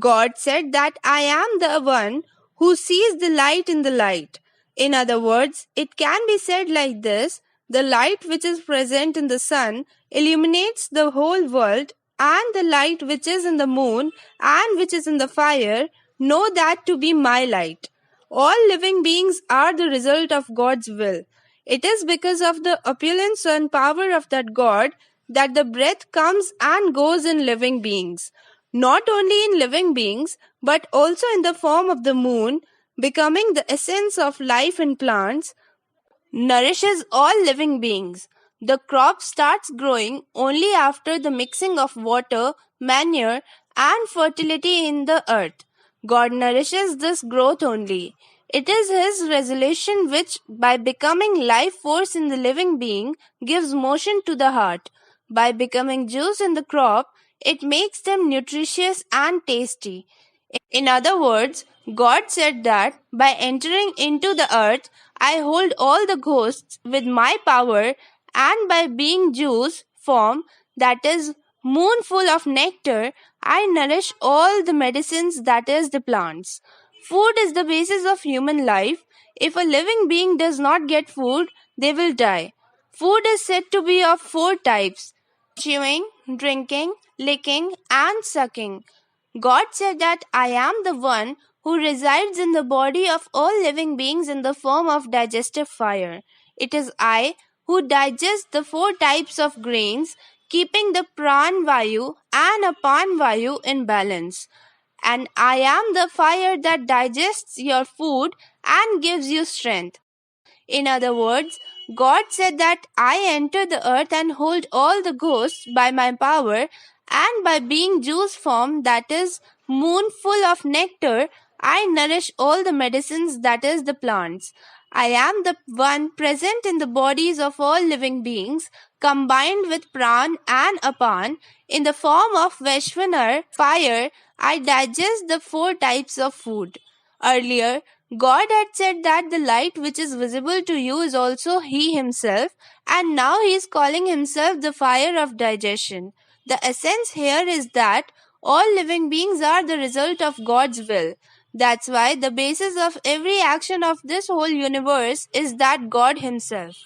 God said that I am the one who sees the light in the light. In other words, it can be said like this: the light which is present in the sun illuminates the whole world, and the light which is in the moon and which is in the fire, know that to be my light. All living beings are the result of God's will. It is because of the opulence and power of that God that the breath comes and goes in living beings. Not only in living beings, but also in the form of the moon, becoming the essence of life in plants, nourishes all living beings. The crop starts growing only after the mixing of water, manure, and fertility in the earth. God nourishes this growth only. It is His resolution which, by becoming life force in the living being, gives motion to the heart. By becoming juice in the crop, it makes them nutritious and tasty. In other words, God said that by entering into the earth, I hold all the ghosts with my power, and by being juice form, that is, moon full of nectar, I nourish all the medicines, that is, the plants. Food is the basis of human life. If a living being does not get food, they will die. Food is said to be of four types: chewing, drinking, licking, and sucking. God said that I am the one who resides in the body of all living beings in the form of digestive fire. It is I who digest the four types of grains, keeping the pran vayu and apan vayu in balance. And I am the fire that digests your food and gives you strength. In other words, God said that I enter the earth and hold all the ghosts by my power, and by being juice form, that is, moon full of nectar, I nourish all the medicines, that is, the plants. I am the one present in the bodies of all living beings, combined with pran and apan. In the form of Vaishvanar, fire, I digest the four types of food. Earlier, God had said that the light which is visible to you is also He Himself, and now He is calling Himself the fire of digestion. The essence here is that all living beings are the result of God's will. That's why the basis of every action of this whole universe is that God Himself.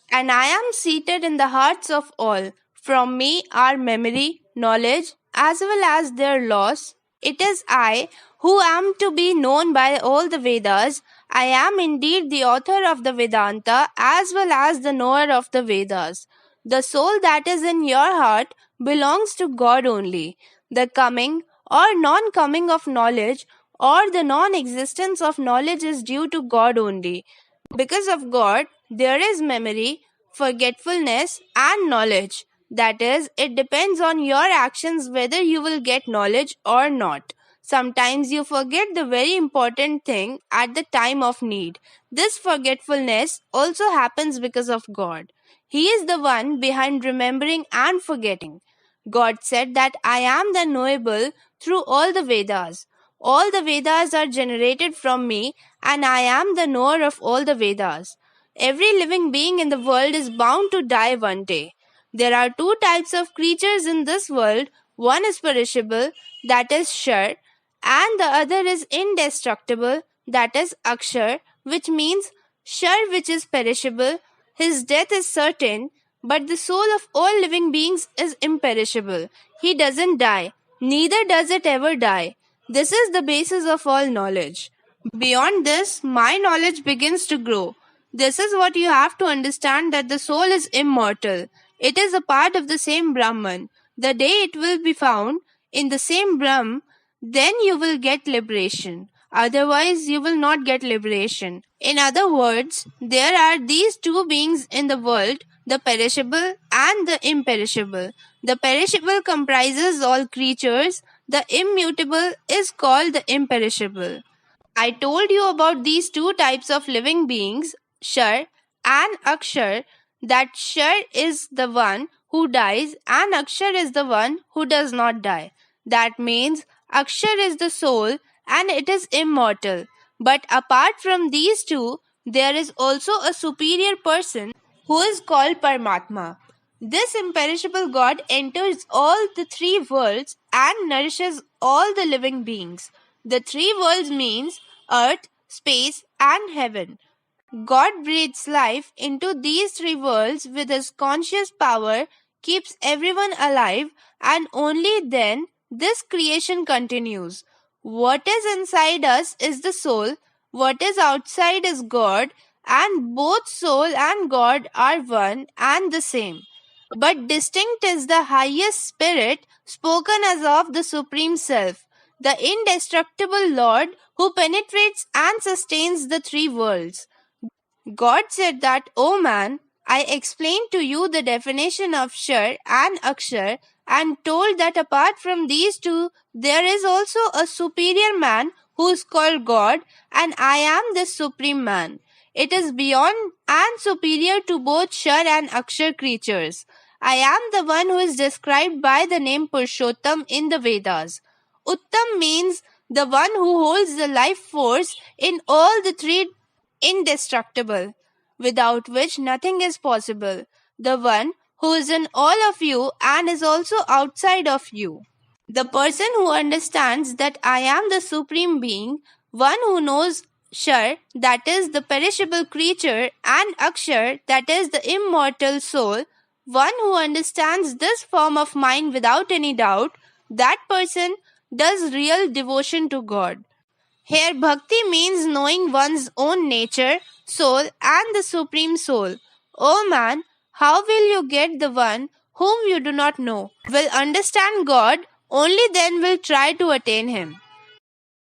And I am seated in the hearts of all. From me are memory, knowledge, as well as their loss. It is I who am to be known by all the Vedas. I am indeed the author of the Vedanta as well as the knower of the Vedas. The soul that is in your heart belongs to God only. The coming or non coming of knowledge or the non existence of knowledge is due to God only. Because of God, there is memory, forgetfulness, and knowledge. That is, it depends on your actions whether you will get knowledge or not. Sometimes you forget the very important thing at the time of need. This forgetfulness also happens because of God. He is the one behind remembering and forgetting. God said that I am the knowable through all the Vedas. All the Vedas are generated from me, and I am the knower of all the Vedas. Every living being in the world is bound to die one day. There are two types of creatures in this world. One is perishable, that is Shar, and the other is indestructible, that is Akshar, which means Shar, which is perishable. His death is certain, but the soul of all living beings is imperishable. He doesn't die, neither does it ever die. This is the basis of all knowledge. Beyond this, my knowledge begins to grow. This is what you have to understand, that the soul is immortal. It is a part of the same Brahman. The day it will be found in the same Brahm, then you will get liberation. Otherwise, you will not get liberation. In other words, there are these two beings in the world, the perishable and the imperishable. The perishable comprises all creatures, the immutable is called the imperishable. I told you about these two types of living beings, Shar and Akshar, that Shar is the one who dies and Akshar is the one who does not die. That means Akshar is the soul and it is immortal. But apart from these two, there is also a superior person who is called Paramatma. This imperishable God enters all the three worlds and nourishes all the living beings. The three worlds means earth, space and heaven. God breathes life into these three worlds with his conscious power, keeps everyone alive, and only then this creation continues. What is inside us is the soul, what is outside is God, and both soul and God are one and the same. But distinct is the highest spirit spoken as of the Supreme Self, the indestructible Lord who penetrates and sustains the three worlds. God said that, O man, I explained to you the definition of Shar and Akshar and told that apart from these two, there is also a superior man who is called God, and I am this supreme man. It is beyond and superior to both Shar and Akshar creatures. I am the one who is described by the name Purushottam in the Vedas. Uttam means the one who holds the life force in all the three indestructible, without which nothing is possible, the one who is in all of you and is also outside of you. The person who understands that I am the Supreme Being, one who knows Shar, that is the perishable creature, and Akshar, that is the immortal soul, one who understands this form of mind without any doubt, that person does real devotion to God. Here, bhakti means knowing one's own nature, soul, and the Supreme Soul. O man, how will you get the one whom you do not know? Will understand God, only then will try to attain Him.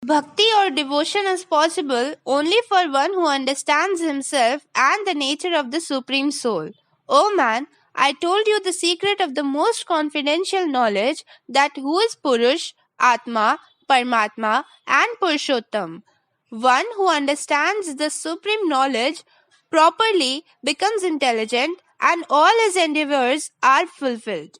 Bhakti or devotion is possible only for one who understands himself and the nature of the Supreme Soul. O man, I told you the secret of the most confidential knowledge, that who is Purush, Atma, Paramatma and Purushottam. One who understands the supreme knowledge properly becomes intelligent and all his endeavors are fulfilled.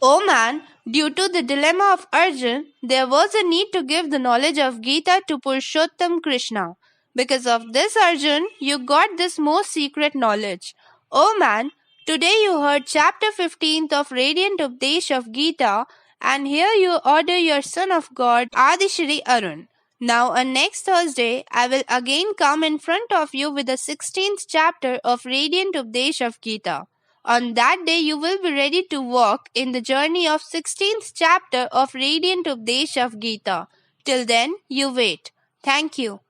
O man, due to the dilemma of Arjun, there was a need to give the knowledge of Gita to Purushottam Krishna. Because of this, Arjun, you got this most secret knowledge. O man, today you heard chapter 15th of Radiant Updesh of Gita, and here you order your son of God, Adishri Arun. Now on next Thursday, I will again come in front of you with the 16th chapter of Radiant Updesh of Gita. On that day, you will be ready to walk in the journey of 16th chapter of Radiant Updesh of Gita. Till then, you wait. Thank you.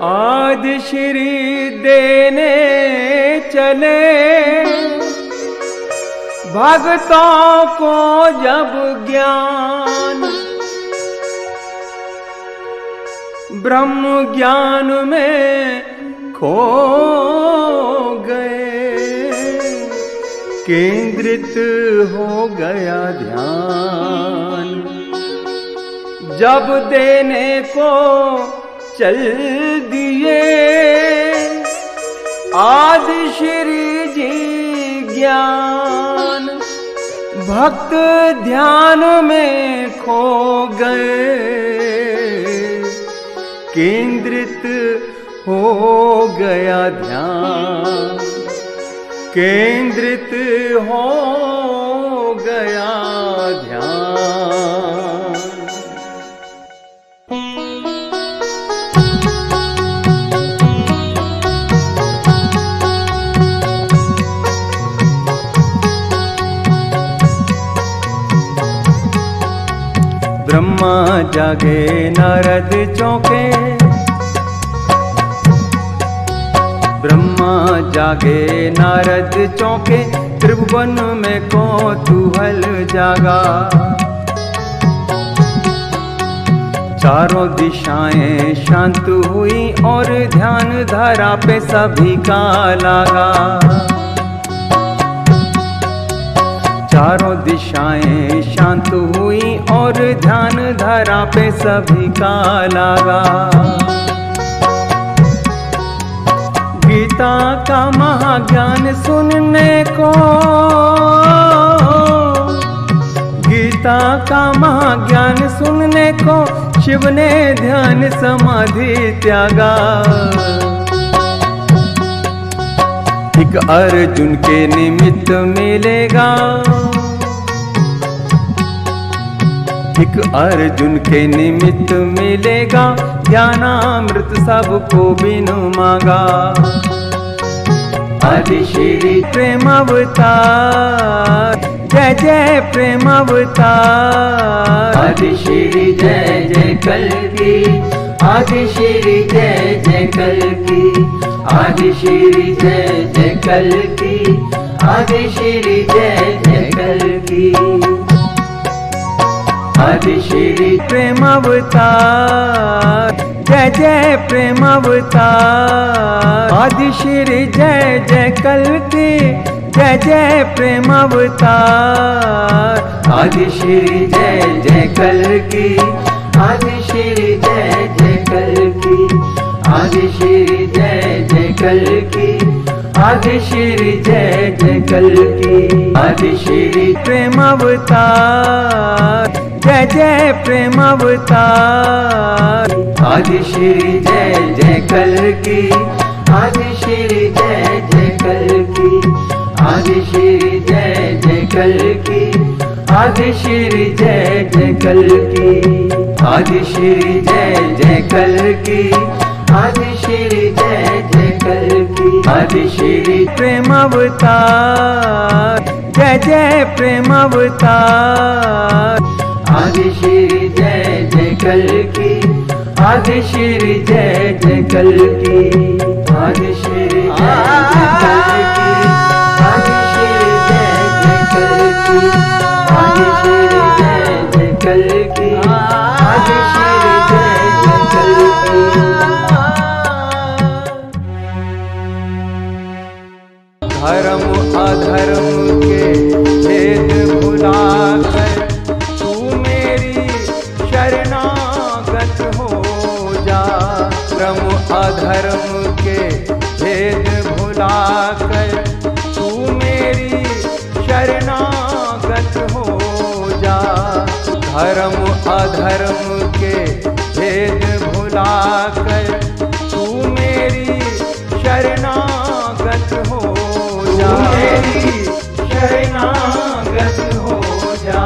आज श्री देने चले भक्तों को जब ज्ञान, ब्रह्म ज्ञान में खो गए, केंद्रित हो गया ध्यान। जब देने को चल दिए आदि श्री जी ज्ञान, भक्त ध्यान में खो गए, केंद्रित हो गया ध्यान, केंद्रित हो गया ध्यान। जागे नारद चौंके, ब्रह्मा जागे नारद चौंके, त्रिभुवन में कौतूहल जागा। चारों दिशाएं शांत हुई और ध्यान धारा पे सभी का लागा। चारों दिशाएं शांत हुई और ध्यान धारा पे सभी का लागा। गीता का महाज्ञान सुनने को, गीता का महाज्ञान सुनने को शिव ने ध्यान समाधि त्यागा। एक अर्जुन के निमित्त मिलेगा, एक अर्जुन के निमित्त मिलेगा, ज्ञानामृत सबको बिनु मांगा। आदि श्री प्रेम अवतार, जय जय प्रेम अवतार। आदि श्री जय जय कल्कि, आदि श्री जय जय कल्कि, आदि श्री जय जय कल्कि, आदि श्री जय जय कल्कि। आदि श्री प्रेम अवतार, जय जय प्रेम अवतार। आदि श्री जय जय कल्कि, जय जय प्रेम अवतार। आदि श्री जय जय कल्कि, आदि श्री जय जय कल्कि, आदि श्री जय जय कल्कि, आदि श्री जय जय कल्कि। आदि श्री प्रेम अवतार, जय जय प्रेम अवतार। आदि श्री जय जय कल्कि, आदि श्री जय जय कल्कि, आदि श्री जय जय कल्कि, आदि श्री जय जय कल्कि। आदि श्री जय जय कल्कि, आदि श्री जय जय कल्कि। आदि श्री प्रेम अवतार, जय जय प्रेम अवतार। आदि श्री जय जय कल्कि, आदि श्री जय जय कल्कि। आदि श्री जय जय कल्कि, आदि श्री जय जय कल्कि, आदि श्री जय जय कल्कि, आदि श्री जय जय कल्कि। धर्म अधर्म के भेद भुलाकर तू मेरी शरणागत हो जा। धर्म अधर्म के भेद भुलाकर तू मेरी शरणागत हो जा। धर्म अधर्म के भेद भुलाकर तू मेरी शरणागत हो जा। मेरी शरणागत हो जा।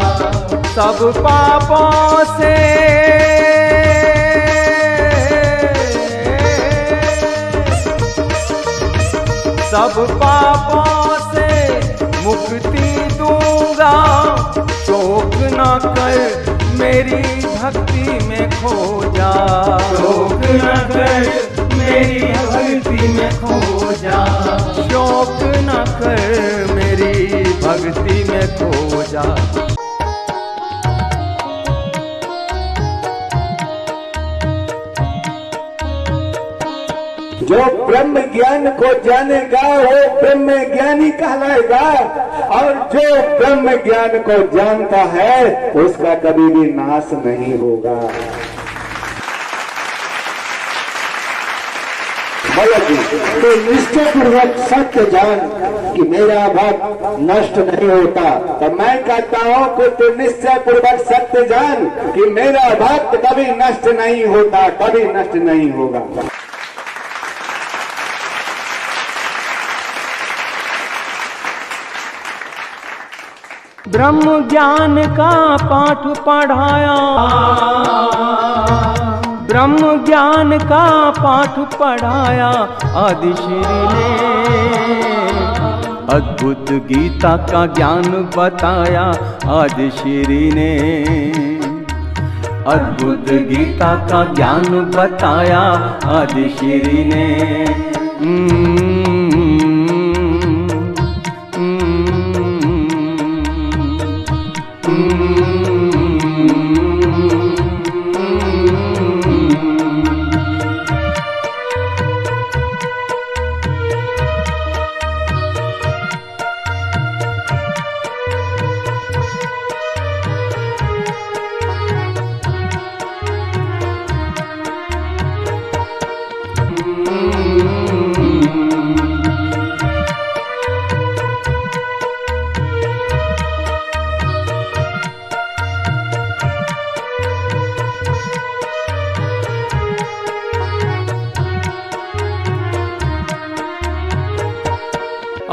सब पापों से सब पापों से मुक्ति दूंगा। शोक न कर मेरी भक्ति में खो जा। शोक न कर मेरी भक्ति में खो जा। शोक न कर मेरी भक्ति में खो जा। जो ब्रह्म ज्ञान को जानेगा वो ब्रह्म ज्ञानी कहलाएगा, और जो ब्रह्म ज्ञान को जानता है उसका कभी भी नाश नहीं होगा। तो निश्चय पूर्वक सत्य जान कि मेरा भक्त नष्ट नहीं होता। तो मैं कहता हूँ कि तू निश्चय पूर्वक सत्य जान कि मेरा भक्त कभी नष्ट नहीं होता, कभी नष्ट नहीं होगा। ब्रह्म ज्ञान का पाठ पढ़ाया। ब्रह्म ज्ञान का पाठ पढ़ाया आदि श्री ने। अद्भुत गीता का ज्ञान बताया आदि श्री ने। अद्भुत गीता का ज्ञान बताया आदि श्री ने।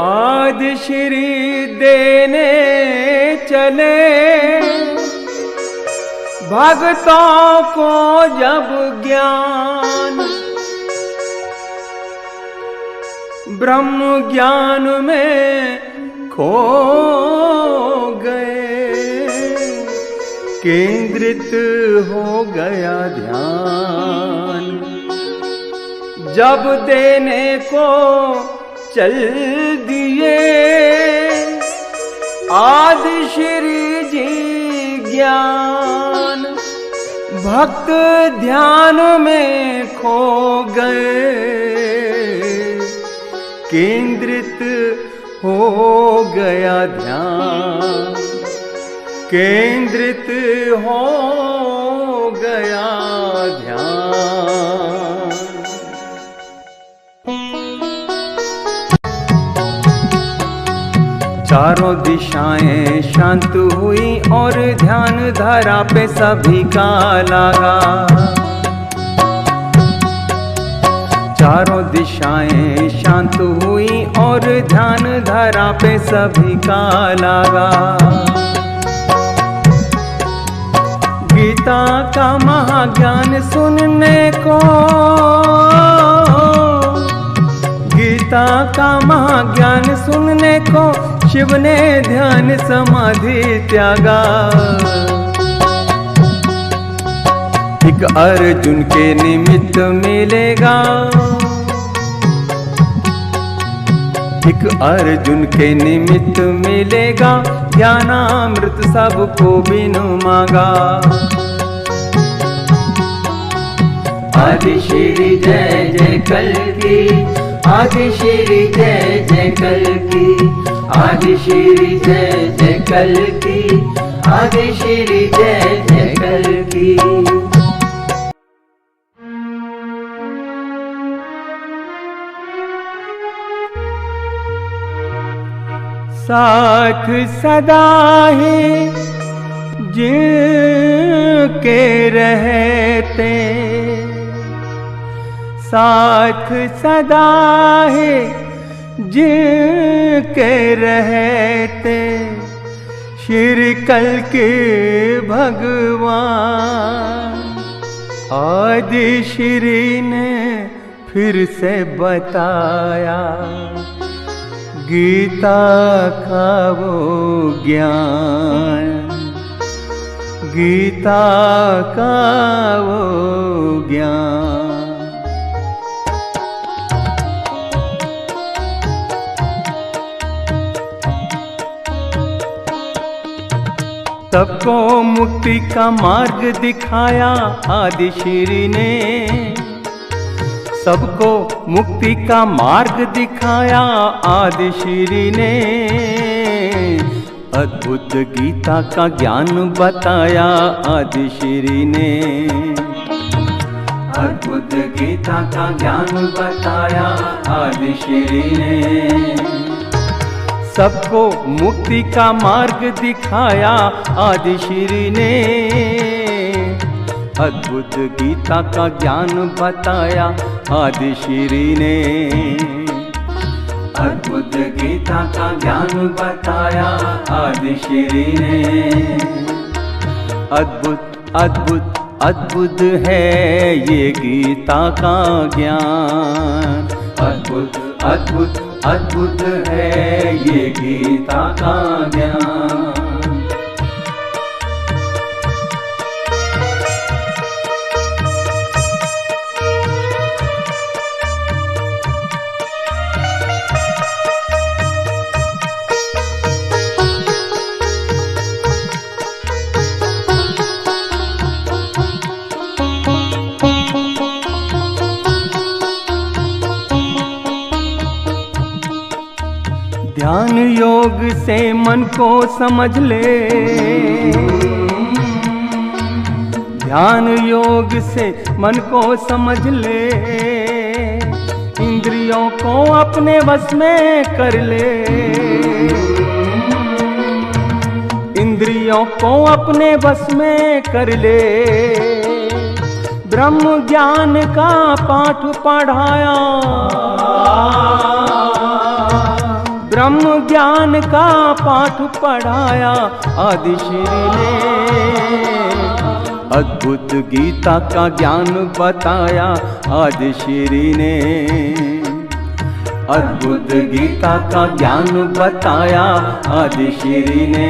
आदि श्री देने चले भक्तों को जब ज्ञान, ब्रह्म ज्ञान में खो गए, केंद्रित हो गया ध्यान। जब देने को चल दिए आदि श्री जी ज्ञान, भक्त ध्यान में खो गए, केंद्रित हो गया ध्यान, केंद्रित हो गया ध्यान। चारों दिशाएं शांत हुई और ध्यान धारा पे सभी का लगा। चारों दिशाएं शांत हुई और ध्यान धारा पे सभी का लगा। गीता का महाज्ञान सुनने को, गीता का महाज्ञान सुनने को शिव ने ध्यान समाधि त्यागा। एक अर्जुन के निमित्त मिलेगा, एक अर्जुन के निमित्त मिलेगा, ज्ञानामृत सबको बिनु मांगा। आदि श्री जय जय कल की, आदि श्री जय जय कल की, आदि श्री जय जय कल की, आदि श्री जय जय कल की। साथ सदा ही जिनके रहते, साथ सदा ही जिनके रहते, श्री कल के भगवान आदि श्री ने फिर से बताया गीता का वो ज्ञान, गीता का वो ज्ञान। सबको मुक्ति का मार्ग दिखाया आदि श्री ने, सबको मुक्ति का मार्ग दिखाया आदि श्री ने। अद्भुत गीता का ज्ञान बताया आदि श्री ने, अद्भुत गीता का ज्ञान बताया आदि श्री ने। सबको मुक्ति का मार्ग दिखाया आदि श्री ने, अद्भुत गीता का ज्ञान बताया आदि श्री ने, अद्भुत गीता का ज्ञान बताया आदि श्री ने। अद्भुत अद्भुत अद्भुत है ये गीता का ज्ञान, अद्भुत अद्भुत अद्भुत है ये गीता का ज्ञान। ध्यान योग से मन को समझ ले, ध्यान योग से मन को समझ ले, इंद्रियों को अपने वश में कर ले, इंद्रियों को अपने वश में कर ले। ब्रह्म ज्ञान का पाठ पढ़ाया, ब्रह्म ज्ञान का पाठ पढ़ाया आदि श्री ने, अद्भुत गीता का ज्ञान बताया आदि श्री ने, अद्भुत गीता का ज्ञान बताया आदि श्री ने।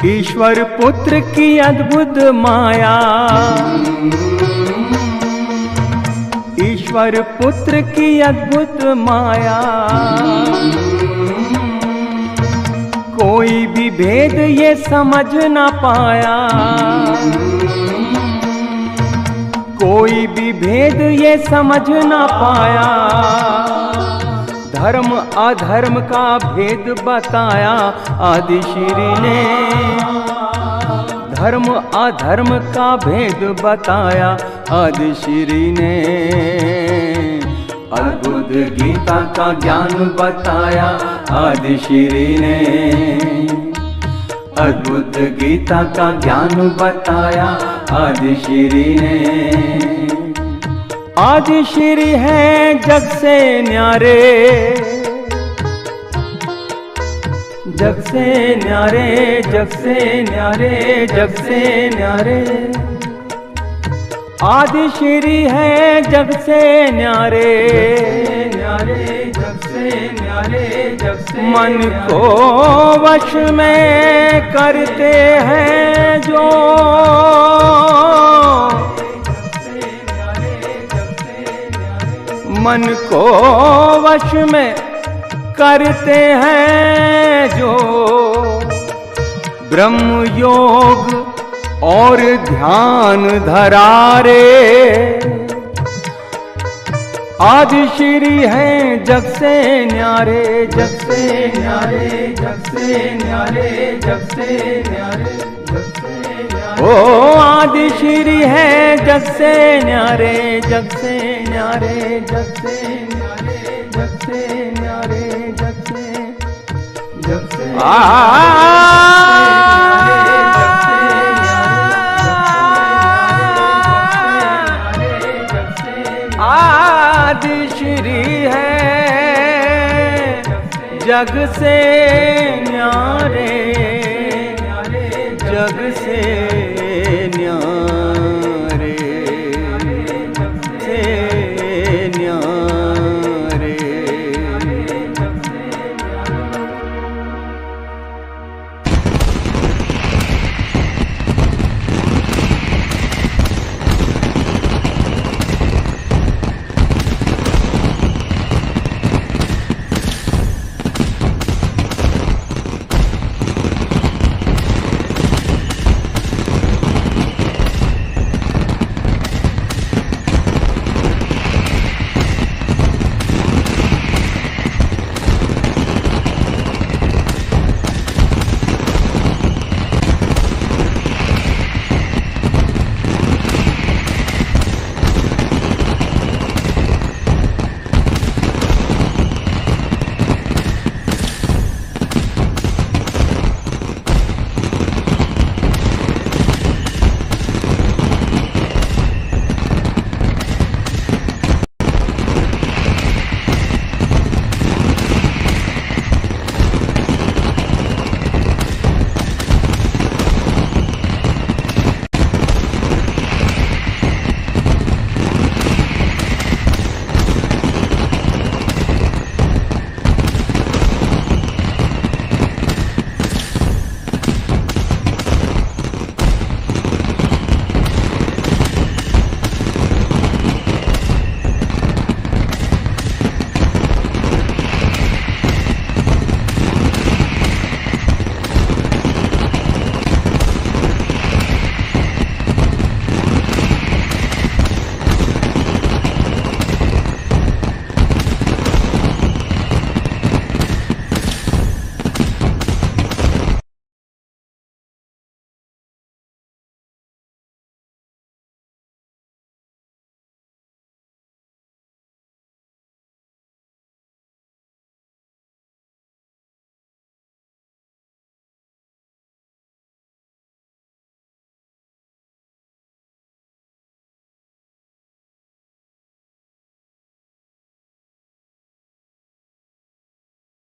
ईश्वर पुत्र की अद्भुत माया, ईश्वर पुत्र की अद्भुत माया, कोई भी भेद ये समझ ना पाया, कोई भी भेद ये समझ ना पाया। धर्म अधर्म का भेद बताया आदि श्री ने, धर्म अधर्म का भेद बताया आदि श्री ने, अद्भुत गीता का ज्ञान बताया आदि श्री ने, अद्भुत गीता का ज्ञान बताया आदि श्री ने। आदि श्री है जग से न्यारे, जग से न्यारे, जग से न्यारे, जग से न्यारे। आदि श्री है जग से न्यारे, न्यारे, जग से न्यारे, जग से। मन को वश में करते हैं जो, मन को वश में करते हैं जो, ब्रह्म योग और ध्यान धरारे। आदि श्री हैं जग से न्यारे, जग से न्यारे, जग से न्यारे, जग से न्यारे, जग से न्यारे। ओ आदि श्री है जग से न्यारे, जग से न्यारे, जग से न्यारे, जग से न्यारे, जग से, जग से आदि श्री है जग से न्यारे, जग से